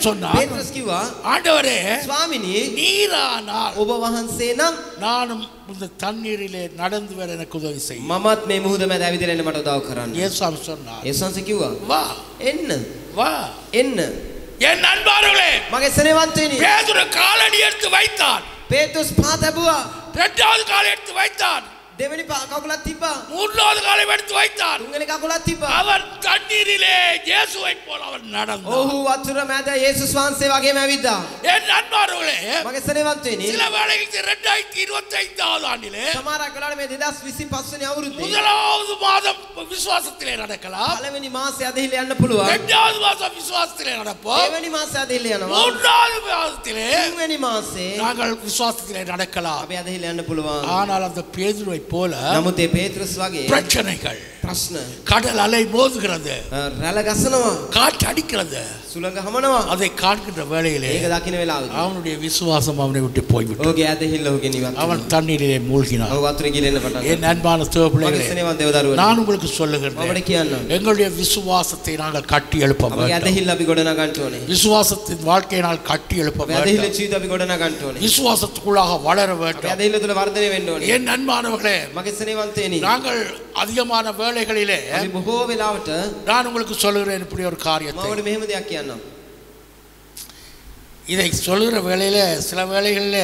Speaker 1: சொன்னார்,
Speaker 2: පේත්‍රස් කිව්වා
Speaker 1: ஆண்டவரே,
Speaker 2: ස්වාමිනී
Speaker 1: நீரானால்
Speaker 2: ඔබ වහන්සේ නම්
Speaker 1: நானும் இந்த தண்ணீரிலே நடந்து வர எனக்கு உதவி செய்யும்.
Speaker 2: මමත් මේ මුහුද මැද ඇවිදලා එන්න මට උදව් කරන්න.
Speaker 1: இயேசுவாமி சொன்னார்,
Speaker 2: යේසුස් වහන්සේ කිව්වා
Speaker 1: வா
Speaker 2: එන්න
Speaker 1: வா.
Speaker 2: එන්න.
Speaker 1: என் அன்பானவர்களே,
Speaker 2: මගේ ස්නේහවන්තයනි
Speaker 1: பேதுரு காலடி எடுத்து வைத்தான்,
Speaker 2: පේත්‍රස් පා තැබුවා.
Speaker 1: இரண்டாவது காலை எடுத்து வைத்தான்,
Speaker 2: දෙවෙනි කකුලක් තිබ්බා.
Speaker 1: மூன்றாவது காலை எடுத்து வைத்தான்.
Speaker 2: තුන්වෙනි කකුලක් තිබ්බා.
Speaker 1: அவன் தண்ணீரிலே இயேசுவை போல அவன் நடந்தான்.
Speaker 2: ඔහු වතුර මැද යේසුස් වහන්සේ වගේම ඇවිද්දා.
Speaker 1: என் அன்பானவர்களே,
Speaker 2: මගේ ස්නේහවන්තයනි
Speaker 1: சில வேளைகளில் 2025 ஆண்டிலே
Speaker 2: සමහරක් වෙලාවට මේ 2025 වෙනි අවුරුද්දේ
Speaker 1: முதலாவது மாதம் விசுவாசத்திலே நடக்கலாம்,
Speaker 2: පළවෙනි මාසය ඇදහිලා යන්න පුළුවන්.
Speaker 1: இரண்டாவது மாதம் விசுவாசத்திலே நடப்போம்,
Speaker 2: දෙවෙනි මාසය ඇදහිලා යනවා.
Speaker 1: மூன்றாவது மாதத்திலே
Speaker 2: තුන්වෙනි මාසේ
Speaker 1: நாங்கள் விசுவாசத்திலே நடக்கலாம்.
Speaker 2: අපි ඇදහිලා යන්න පුළුවන්.
Speaker 1: ஆனால் அந்த பேதுருவை போல
Speaker 2: නමුත් මේ පේත්‍රස් වගේ
Speaker 1: பிரச்சனைகள்,
Speaker 2: ප්‍රශ්න
Speaker 1: கடல் அலை மோதுகிறது,
Speaker 2: රැළ ගසනවා,
Speaker 1: காற்று அடிக்கிறது,
Speaker 2: සුළඟ හමනවා.
Speaker 1: அதை காண்கின்ற வேளையிலே
Speaker 2: ඒක දකින්න වෙලාවදී
Speaker 1: அவனுடைய விசுவாசம் அவனை விட்டு போய்விட்டது.
Speaker 2: ඔහුගේ ඇදහිල්ල ඔහුගෙන් ඉවත්
Speaker 1: அவன் தண்ணீரிலே மூழ்கினான்.
Speaker 2: ඔහු වතුරේ ගිලෙන්න පටන් ගත්තා.
Speaker 1: என் அன்பான தேவ
Speaker 2: මගේ
Speaker 1: பிள்ளைகளே,
Speaker 2: ස්නේහවන්ත දරුවෝ
Speaker 1: நான் உங்களுக்கு
Speaker 2: ඔබට
Speaker 1: சொல்லுகிறேன்,
Speaker 2: කියන්න
Speaker 1: எங்களுடைய விசுவாசத்தை நாங்கள் கட்டி எழுப்ப
Speaker 2: අපගේ
Speaker 1: வேண்டும்.
Speaker 2: ඇදහිල්ල අපි ගොඩනගන්න ඕනේ.
Speaker 1: விசுவாசத்தின் வாழ்க்கையை நாங்கள் கட்டி எழுப்ப
Speaker 2: අපගේ ඇදහිල්ල
Speaker 1: வேண்டும்.
Speaker 2: ජීවිත අපි ගොඩනගන්න ඕනේ.
Speaker 1: விசுவாசத்துக்குள்ளாக வளர
Speaker 2: අපගේ
Speaker 1: வேண்டும்.
Speaker 2: ඇදහිල්ල තුළ වර්ධනය වෙන්න ඕනේ.
Speaker 1: என் அன்பானவர்களே,
Speaker 2: මගේ ස්නේහවන්තයනි
Speaker 1: நாங்கள் அதிகமான வேளைகளிலே
Speaker 2: අපි බොහෝ වෙලාවට
Speaker 1: நான் உங்களுக்கு சொல்லுகிறேன் இப்படி ஒரு
Speaker 2: මම
Speaker 1: காரியத்தை.
Speaker 2: ඔබට මෙහෙම දෙයක් කියන්නම්.
Speaker 1: இதை சொல்லுகிற வேளையில சில வேளைகளில்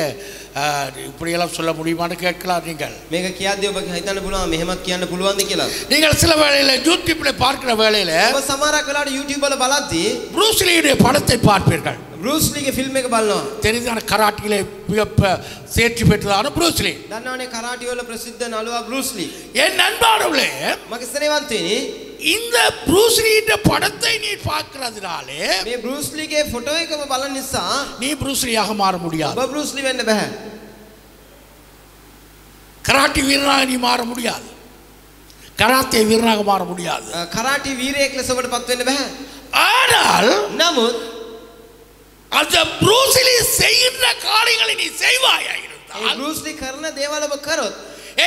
Speaker 1: இப்படியெல்லாம் சொல்ல முடியுமான்னு கேட்கலாம். நீங்கள்
Speaker 2: මේක කියද්දී ඔබ හිතන්න පුළුවන් මෙහෙමත් කියන්න පුළුවන්ද කියලා.
Speaker 1: நீங்கள் சில வேளையில யூடியூப்ல பார்க்கிற வேளையில
Speaker 2: ඔබ සමහරක් වෙලාවට YouTube වල බලද්දී
Speaker 1: ப்ரூஸ் லீயுடைய படத்தை பார்ப்பீர்கள்.
Speaker 2: බෲස් ලීගේ ෆිල්ම් එක බලනවා.
Speaker 1: தெரிந்தான கராட்டியிலே மிக தேர்ச்சி பெற்றதான ப்ரூஸ் லீ.
Speaker 2: දන්නවනේ කරාටි වල ප්‍රසිද්ධ නළුවා බෲස් ලී.
Speaker 1: என் அன்பானவர்களே,
Speaker 2: මගේ ස්නේහවන්තයනි
Speaker 1: இந்த ப்ரூஸ் லீயுடைய படத்தை நீ பார்க்கிறதுனாலே
Speaker 2: මේ බෲස් ලීගේ ෆොටෝ එක ඔබ බලන නිසා
Speaker 1: நீ ப்ரூஸ் லீயாக மாற முடியாது.
Speaker 2: ඔබ බෲස් ලී වෙන්න බෑ.
Speaker 1: கராட்டி வீரனாக நீ மாற முடியாது. கராத்தே வீரனாக மாற முடியாது.
Speaker 2: කරාටි වීරයෙක් ලෙස ඔබට පත් වෙන්න බෑ.
Speaker 1: ஆனால்
Speaker 2: නමුත්
Speaker 1: அந்த ப்ரூஸ் லீ செய்கின்ற காரியங்களை நீ செய்வாயா
Speaker 2: ඒ
Speaker 1: இருந்தால்,
Speaker 2: බෲස් ලී කරන දේවල් ඔබ කරොත්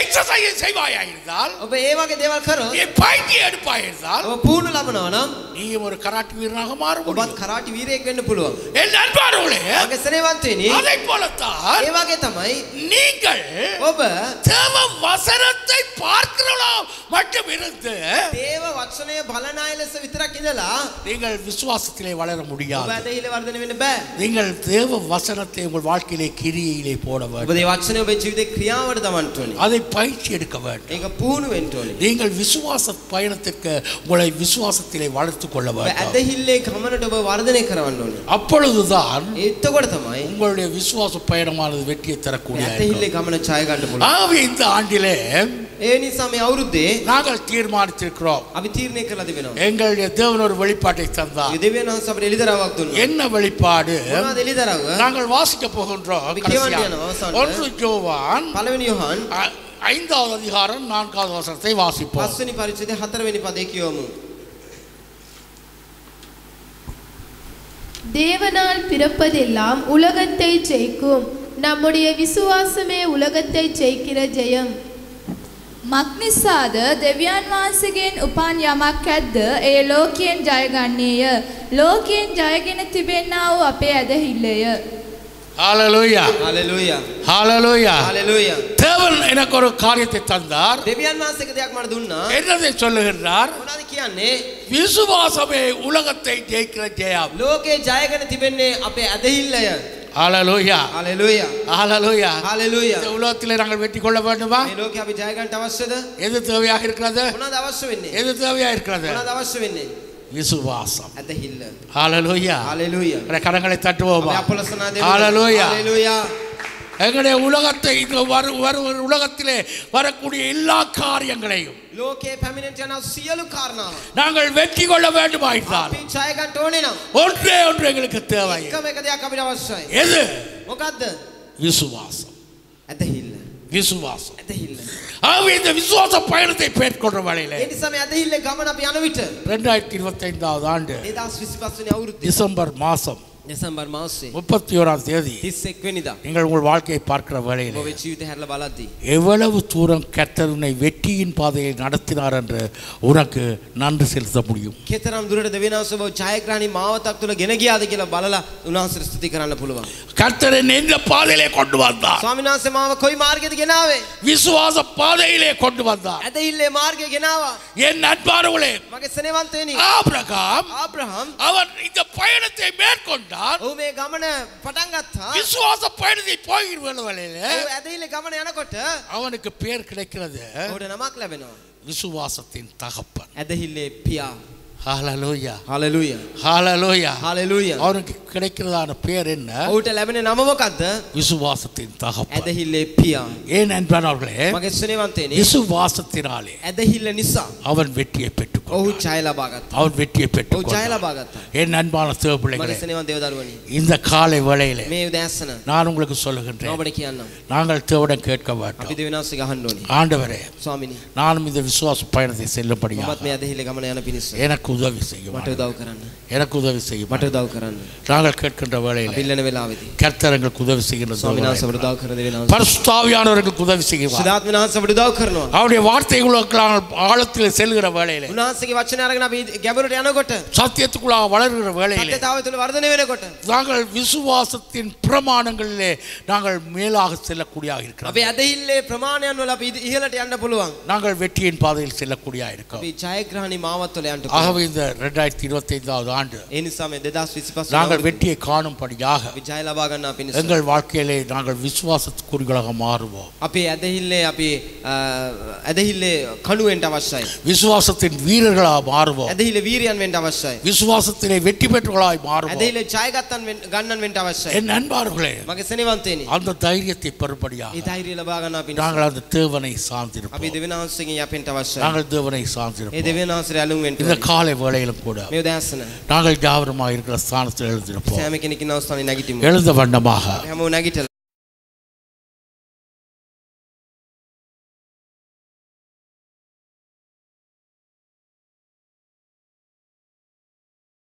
Speaker 1: எக்ஸசைஸ் செய்வாயா இருந்தால்,
Speaker 2: ඔබ ඒ වගේ දේවල් කරොත්
Speaker 1: நீ பயிற்சி எடுப்பாயா இருந்தால்,
Speaker 2: ඔබ පුහුණු ලබනවා නම්
Speaker 1: நீயும் ஒரு கராட்டி வீரனாக மாற
Speaker 2: ඔබත්
Speaker 1: முடியும்.
Speaker 2: කරාටි වීරයෙක් වෙන්න පුළුවන්.
Speaker 1: என் அன்பானவர்களே,
Speaker 2: මගේ ස්නේහවන්තයනි
Speaker 1: அதை போலத்தான்
Speaker 2: ඒ වගේ තමයි
Speaker 1: நீங்கள்
Speaker 2: ඔබ
Speaker 1: தேவ வசனத்தை பார்க்கிறவளா மட்டும் இருந்து
Speaker 2: දේව වචනය බලන අය ලෙස විතරක් ඉඳලා
Speaker 1: நீங்கள் விசுவாசத்திலே வளர
Speaker 2: ඔබ
Speaker 1: முடியாது.
Speaker 2: ඇදහිල්ල වර්ධනය වෙන්න බෑ.
Speaker 1: நீங்கள் தேவ வசனத்தை உங்கள் வாழ்க்கையிலே கிரியையிலே போட
Speaker 2: ඔබ
Speaker 1: வேண்டும்.
Speaker 2: මේ වචනය ඔබේ ජීවිතේ ක්‍රියාවට දමන්න ඕනේ.
Speaker 1: அதை பயிற்சி எடுக்க வேண்டும்.
Speaker 2: ඒක පුහුණු වෙන්න ඕනේ.
Speaker 1: நீங்கள் விசுவாச பயணத்திற்கு உங்களை விசுவாசத்திலே வளர்த்துக் கொள்ள
Speaker 2: ඔබ
Speaker 1: வேண்டும்.
Speaker 2: ඇදහිල්ලේ ගමනට ඔබ වර්ධනය කරවන්න ඕනේ.
Speaker 1: அப்பொழுதுதான்
Speaker 2: එතකොට තමයි
Speaker 1: உங்களுடைய விசுவாச பயணமானது வெற்றியை தரக்கூடிய
Speaker 2: ඇදහිල්ලේ ගමන ඡය ගන්න පුළුවන්.
Speaker 1: ஆகவே இந்த ஆண்டிலே
Speaker 2: ඒ නිසා මේ අවුරුද්දේ
Speaker 1: நாங்கள் தீர்மானித்திருக்கிறோம்,
Speaker 2: අපි තීරණය කරලා තිබෙනවා.
Speaker 1: எங்களுடைய தேவன் ஒரு வெளிப்பாட்டை தந்தார்.
Speaker 2: මේ දෙවියන් වහන්සේ අපිට එළිදරව්වක් දුන්නා.
Speaker 1: என்ன வெளிப்பாடு?
Speaker 2: මොනවද එළිදරව්ව?
Speaker 1: நாங்கள் வாசிக்க போகின்றோம்.
Speaker 2: අපි
Speaker 1: கடைசியாக
Speaker 2: කියවන්න යනවා අවසානට.
Speaker 1: 1 யோவான்
Speaker 2: පළවෙනි යොහන්
Speaker 1: 5வது அதிகாரம் 4வது வசனத்தை வாசிப்போம்.
Speaker 2: 5 වෙනි පරිච්ඡේදයේ 4 වෙනි පදේ කියවමු.
Speaker 3: தேவனால் பிறப்பதெல்லாம் உலகத்தை ஜெயிக்கும். நம்முடைய விசுவாசமே உலகத்தை ஜெயிக்கிற ஜெயம்.
Speaker 4: මක්නිසාද දෙවියන් වහන්සේගෙන් උපන් යමක් ඇද්ද ඒ ලෝකයෙන් ජයගන්නේය. ලෝකයෙන් ජයගෙන තිබෙන්නා වූ අපේ ඇදහිල්ලය.
Speaker 1: ஹalleluya
Speaker 2: හලෙලූයා
Speaker 1: ஹalleluya
Speaker 2: හලෙලූයා
Speaker 1: தேவன் எனக்கு ஒரு காரியத்தை தந்தார்.
Speaker 2: දෙවියන් වහන්සේක දෙයක් මට දුන්නා.
Speaker 1: என்னதை சொல்லுகிறார்?
Speaker 2: මොනවද කියන්නේ?
Speaker 1: விசுவாசமே உலகத்தை ஜெயிக்கிற ஜெயம்.
Speaker 2: ලෝකේ ජයගෙන තිබෙන්නේ අපේ ඇදහිල්ලය.
Speaker 1: ஹalleluya
Speaker 2: හලෙලූයා
Speaker 1: ஹalleluya.
Speaker 2: හලෙලූයා
Speaker 1: இந்த உலகத்திலே நாங்கள் வெற்றி கொள்ள வேண்டுமா?
Speaker 2: මේ ලෝකේ අපි ජය ගන්නට අවශ්‍යද?
Speaker 1: எது தேவையாக இருக்கிறது?
Speaker 2: මොනවද අවශ්‍ය වෙන්නේ?
Speaker 1: எது தேவையாக இருக்கிறது?
Speaker 2: මොනවද අවශ්‍ය වෙන්නේ?
Speaker 1: விசுவாசம்.
Speaker 2: ඇදහිල්ල.
Speaker 1: ஹalleluya.
Speaker 2: හලෙලූයා
Speaker 1: கரங்களை தட்டுவோமா?
Speaker 2: අපි අපොලසනා දෙමු.
Speaker 1: ஹalleluya.
Speaker 2: හලෙලූයා
Speaker 1: எங்களுடைய உலகத்தை இந்த உலகத்திலே வரக்கூடிய எல்லா காரியங்களையும்
Speaker 2: ලෝකේ පැමිණෙන්න යන සියලු කාරණා
Speaker 1: நாங்கள் வெற்றி கொள்ள வேண்டுமாயிருந்தால்
Speaker 2: අපි ජය ගන්න ඕනේ නම්
Speaker 1: ஒன்றே ஒன்று எங்களுக்கு தேவை.
Speaker 2: එකම එක දෙයක් අපිට අවශ්‍යයි.
Speaker 1: எது?
Speaker 2: මොකද්ද?
Speaker 1: விசுவாசம்.
Speaker 2: ඇදහිල්ල.
Speaker 1: விசுவாசம்.
Speaker 2: ඇදහිල්ල.
Speaker 1: ஆகவே இந்த விசுவாச பயணத்தை மேற்கொள்ற வேளையிலே
Speaker 2: ඒ නිසා මේ ඇදහිල්ලේ ගමන අපි යන විට
Speaker 1: 2025 ஆண்டு
Speaker 2: 2025 වෙනි අවුරුද්දේ
Speaker 1: டிசம்பர் மாதம்
Speaker 2: දෙසැම්බර් මාසයේ
Speaker 1: 31 தேதி
Speaker 2: 31 වෙනිදා
Speaker 1: நீங்கள் உங்கள் வாழ்க்கையை பார்க்கிற வேளையிலே
Speaker 2: ඔබේ ජීවිතය හැරලා බලද්දී
Speaker 1: எவ்வளவு தூரம் கர்த்தர் உன்னை வெற்றியின் பாதையில் நடத்தினார் என்று உனக்கு நன்றி செலுத்த முடியும்.
Speaker 2: කෙතරම් දුරට දෙවියන්වහන්සේ ඔබ ජයග්‍රහණී මාවතක් තුළ ගෙන ගියාද කියලා බලලා උන්වහන්සේට ස්තුති කරන්න පුළුවන්.
Speaker 1: கர்த்தர் என்னை இந்த பாதையிலே கொண்டு வந்தார்.
Speaker 2: ස්වාමීන් වහන්සේ මාව කොයි මාර්ගයේද ගෙනාවේ?
Speaker 1: விசுவாச பாதையிலே கொண்டு வந்தார்.
Speaker 2: ඇදහිල්ලේ මාර්ගය ගෙනාවා.
Speaker 1: என் நண்பர்களே,
Speaker 2: මගේ සෙනෙවන්තයනි
Speaker 1: ஆபிரகாம்
Speaker 2: ආබ්‍රහම්
Speaker 1: அவன் இந்த பயணத்தை மேற்கொண்டார்.
Speaker 2: ඔහු මේ ගමන පටන් ගත්තා.
Speaker 1: விசுவாச பயணத்தை போகிற வேளையிலே
Speaker 2: ඔහු ඇදහිල්ලේ ගමන යනකොට
Speaker 1: அவனுக்கு பேர் கிடைக்கிறது
Speaker 2: ඔහුට නමක් ලැබෙනවා.
Speaker 1: விசுவாசத்தின் தகப்பன்.
Speaker 2: ඇදහිල්ලේ පියා.
Speaker 1: ஹalleluya
Speaker 2: හලෙලූයා
Speaker 1: ஹalleluya.
Speaker 2: හලෙලූයා
Speaker 1: அவனுக்கு கிடைக்கிறதான பேர் என்ன?
Speaker 2: ඔහුට ලැබෙන නම මොකද්ද?
Speaker 1: விசுவாசத்தின் தகப்பன்.
Speaker 2: ඇදහිල්ලේ පියා.
Speaker 1: ஏன் நண்பர்களே?
Speaker 2: මගේ සෙනෙවන්තයනි
Speaker 1: விசுவாசத்தினாலே
Speaker 2: ඇදහිල්ල නිසා
Speaker 1: அவன் வெற்றியை பெற்றுக்கொண்டான்.
Speaker 2: ඔහු ජය ලබා ගත්තා.
Speaker 1: அவன் வெற்றியை
Speaker 2: ඔහු ජය
Speaker 1: பெற்றுக்கொண்டான்.
Speaker 2: ලබා ගත්තා.
Speaker 1: என் அன்பான தேவ
Speaker 2: මගේ
Speaker 1: பிள்ளைகளே,
Speaker 2: සෙනෙවන් දේව දරුවනි
Speaker 1: இந்த காலை வேளையிலே
Speaker 2: මේ උදෑසන
Speaker 1: நான் உங்களுக்கு சொல்லுகின்றேன்,
Speaker 2: ඔබට කියන්නම්.
Speaker 1: நாங்கள் தேவடன் கேட்க
Speaker 2: අපි
Speaker 1: வேண்டும்.
Speaker 2: දෙවියන්වහන්සේ ගහන්න ඕනේ.
Speaker 1: ஆண்டவரே,
Speaker 2: ස්වාමිනී
Speaker 1: நானும் இந்த விசுவாச பயணத்தை செல்லும்படியாக
Speaker 2: මමත් මේ ඇදහිල්ලේ ගමන යන පිණිස
Speaker 1: எனக்கு உதவி செய்யும்.
Speaker 2: මට උදව් කරන්න.
Speaker 1: எனக்கு உதவி செய்யும்.
Speaker 2: මට උදව් කරන්න.
Speaker 1: நாங்கள் கேட்கின்ற
Speaker 2: අපි
Speaker 1: வேளையிலே
Speaker 2: ඉල්ලන වෙලාවේදී
Speaker 1: கர்த்தர் எங்களுக்கு உதவி செய்கின்ற
Speaker 2: ස්වාමීන් වහන්සේ අපට උදව් කරන දෙවියන්වහන්සේ
Speaker 1: பரிசுத்த ஆவியானவருக்கு உதவி செய்வார்.
Speaker 2: සදාත්මන වහන්සේ අපට උදව් කරනවා.
Speaker 1: அவருடைய வார்த்தைகளுக்கு நாங்கள் ஆழத்தில் செல்கிற வேளையிலே,
Speaker 2: උන්වහන්සේගේ වචන අරගෙන අපි ගැඹුරට යනකොට
Speaker 1: சத்தியத்துக்குள்ளாக வளர்கிற வேளையிலே
Speaker 2: සත්‍යතාවය තුළ වර්ධනය වෙනකොට
Speaker 1: நாங்கள் விசுவாசத்தின் பிரமாணங்களிலே நாங்கள் மேலாக செல்லக்கூடியாக இருக்கிறோம்.
Speaker 2: අපි ඇදහිල්ලේ ප්‍රමාණයන් වල අපි ඉහළට යන්න පුළුවන්.
Speaker 1: நாங்கள் வெற்றியின் பாதையில் செல்லக்கூடியாக இருக்கிறோம்.
Speaker 2: අපි ජයග්‍රහණී මාවත් වල යන්න පුළුවන්.
Speaker 1: ஆகவே இந்த 2025 ஆண்டு
Speaker 2: ඒ නිසා මේ 2025
Speaker 1: நாங்கள் வெற்றியை காணும்படியாக
Speaker 2: අපි ජය ලබා ගන්න පිණිස
Speaker 1: எங்கள் வாழ்க்கையிலே நாங்கள் விசுவாசத்துக்குரியவர்களாக மாறுவோம்.
Speaker 2: අපි ඇදහිල්ලේ කණුවෙන්ට අවශ්‍යයි.
Speaker 1: விசுவாசத்தின் வீரர்களாக மாறுவோம்.
Speaker 2: ඇදහිල්ලේ වීරයන් වෙන්න අවශ්‍යයි.
Speaker 1: விசுவாசத்திலே வெற்றி பெற்றவர்களாய் மாறுவோம்.
Speaker 2: ඇදහිල්ලේ ගන්නන් වෙන්න අවශ්‍යයි.
Speaker 1: என் அன்பார்களே,
Speaker 2: මගේ සෙනෙවන්තයනි
Speaker 1: அந்த தைரியத்தை பெறும்படியாக
Speaker 2: ඒ ධෛර්යය ලබා ගන්න පිණිස
Speaker 1: நாங்கள் அந்த தேவனை
Speaker 2: අපි
Speaker 1: சார்ந்திருப்போம்.
Speaker 2: දෙවියන්වහන්සේගෙන් යැපෙන්න අවශ්‍යයි.
Speaker 1: நாங்கள் தேவனை
Speaker 2: ඒ
Speaker 1: சார்ந்திருப்போம்.
Speaker 2: දෙවියන්වහන්සේ ඇලුම් වෙන්න
Speaker 1: இந்த
Speaker 2: ඕනේ.
Speaker 1: காலை வேளையிலும் கூட
Speaker 2: මේ උදෑසන
Speaker 1: நாங்கள் ஜாவரமாக இருக்கிற ஸ்தானத்தில் எழுந்திருப்போம்.
Speaker 2: සෑම කෙනෙකුගේ අවස්ථාවේ නැගිටිමු.
Speaker 1: எழுந்த வண்ணமாக
Speaker 2: හැමෝම නැගිටලා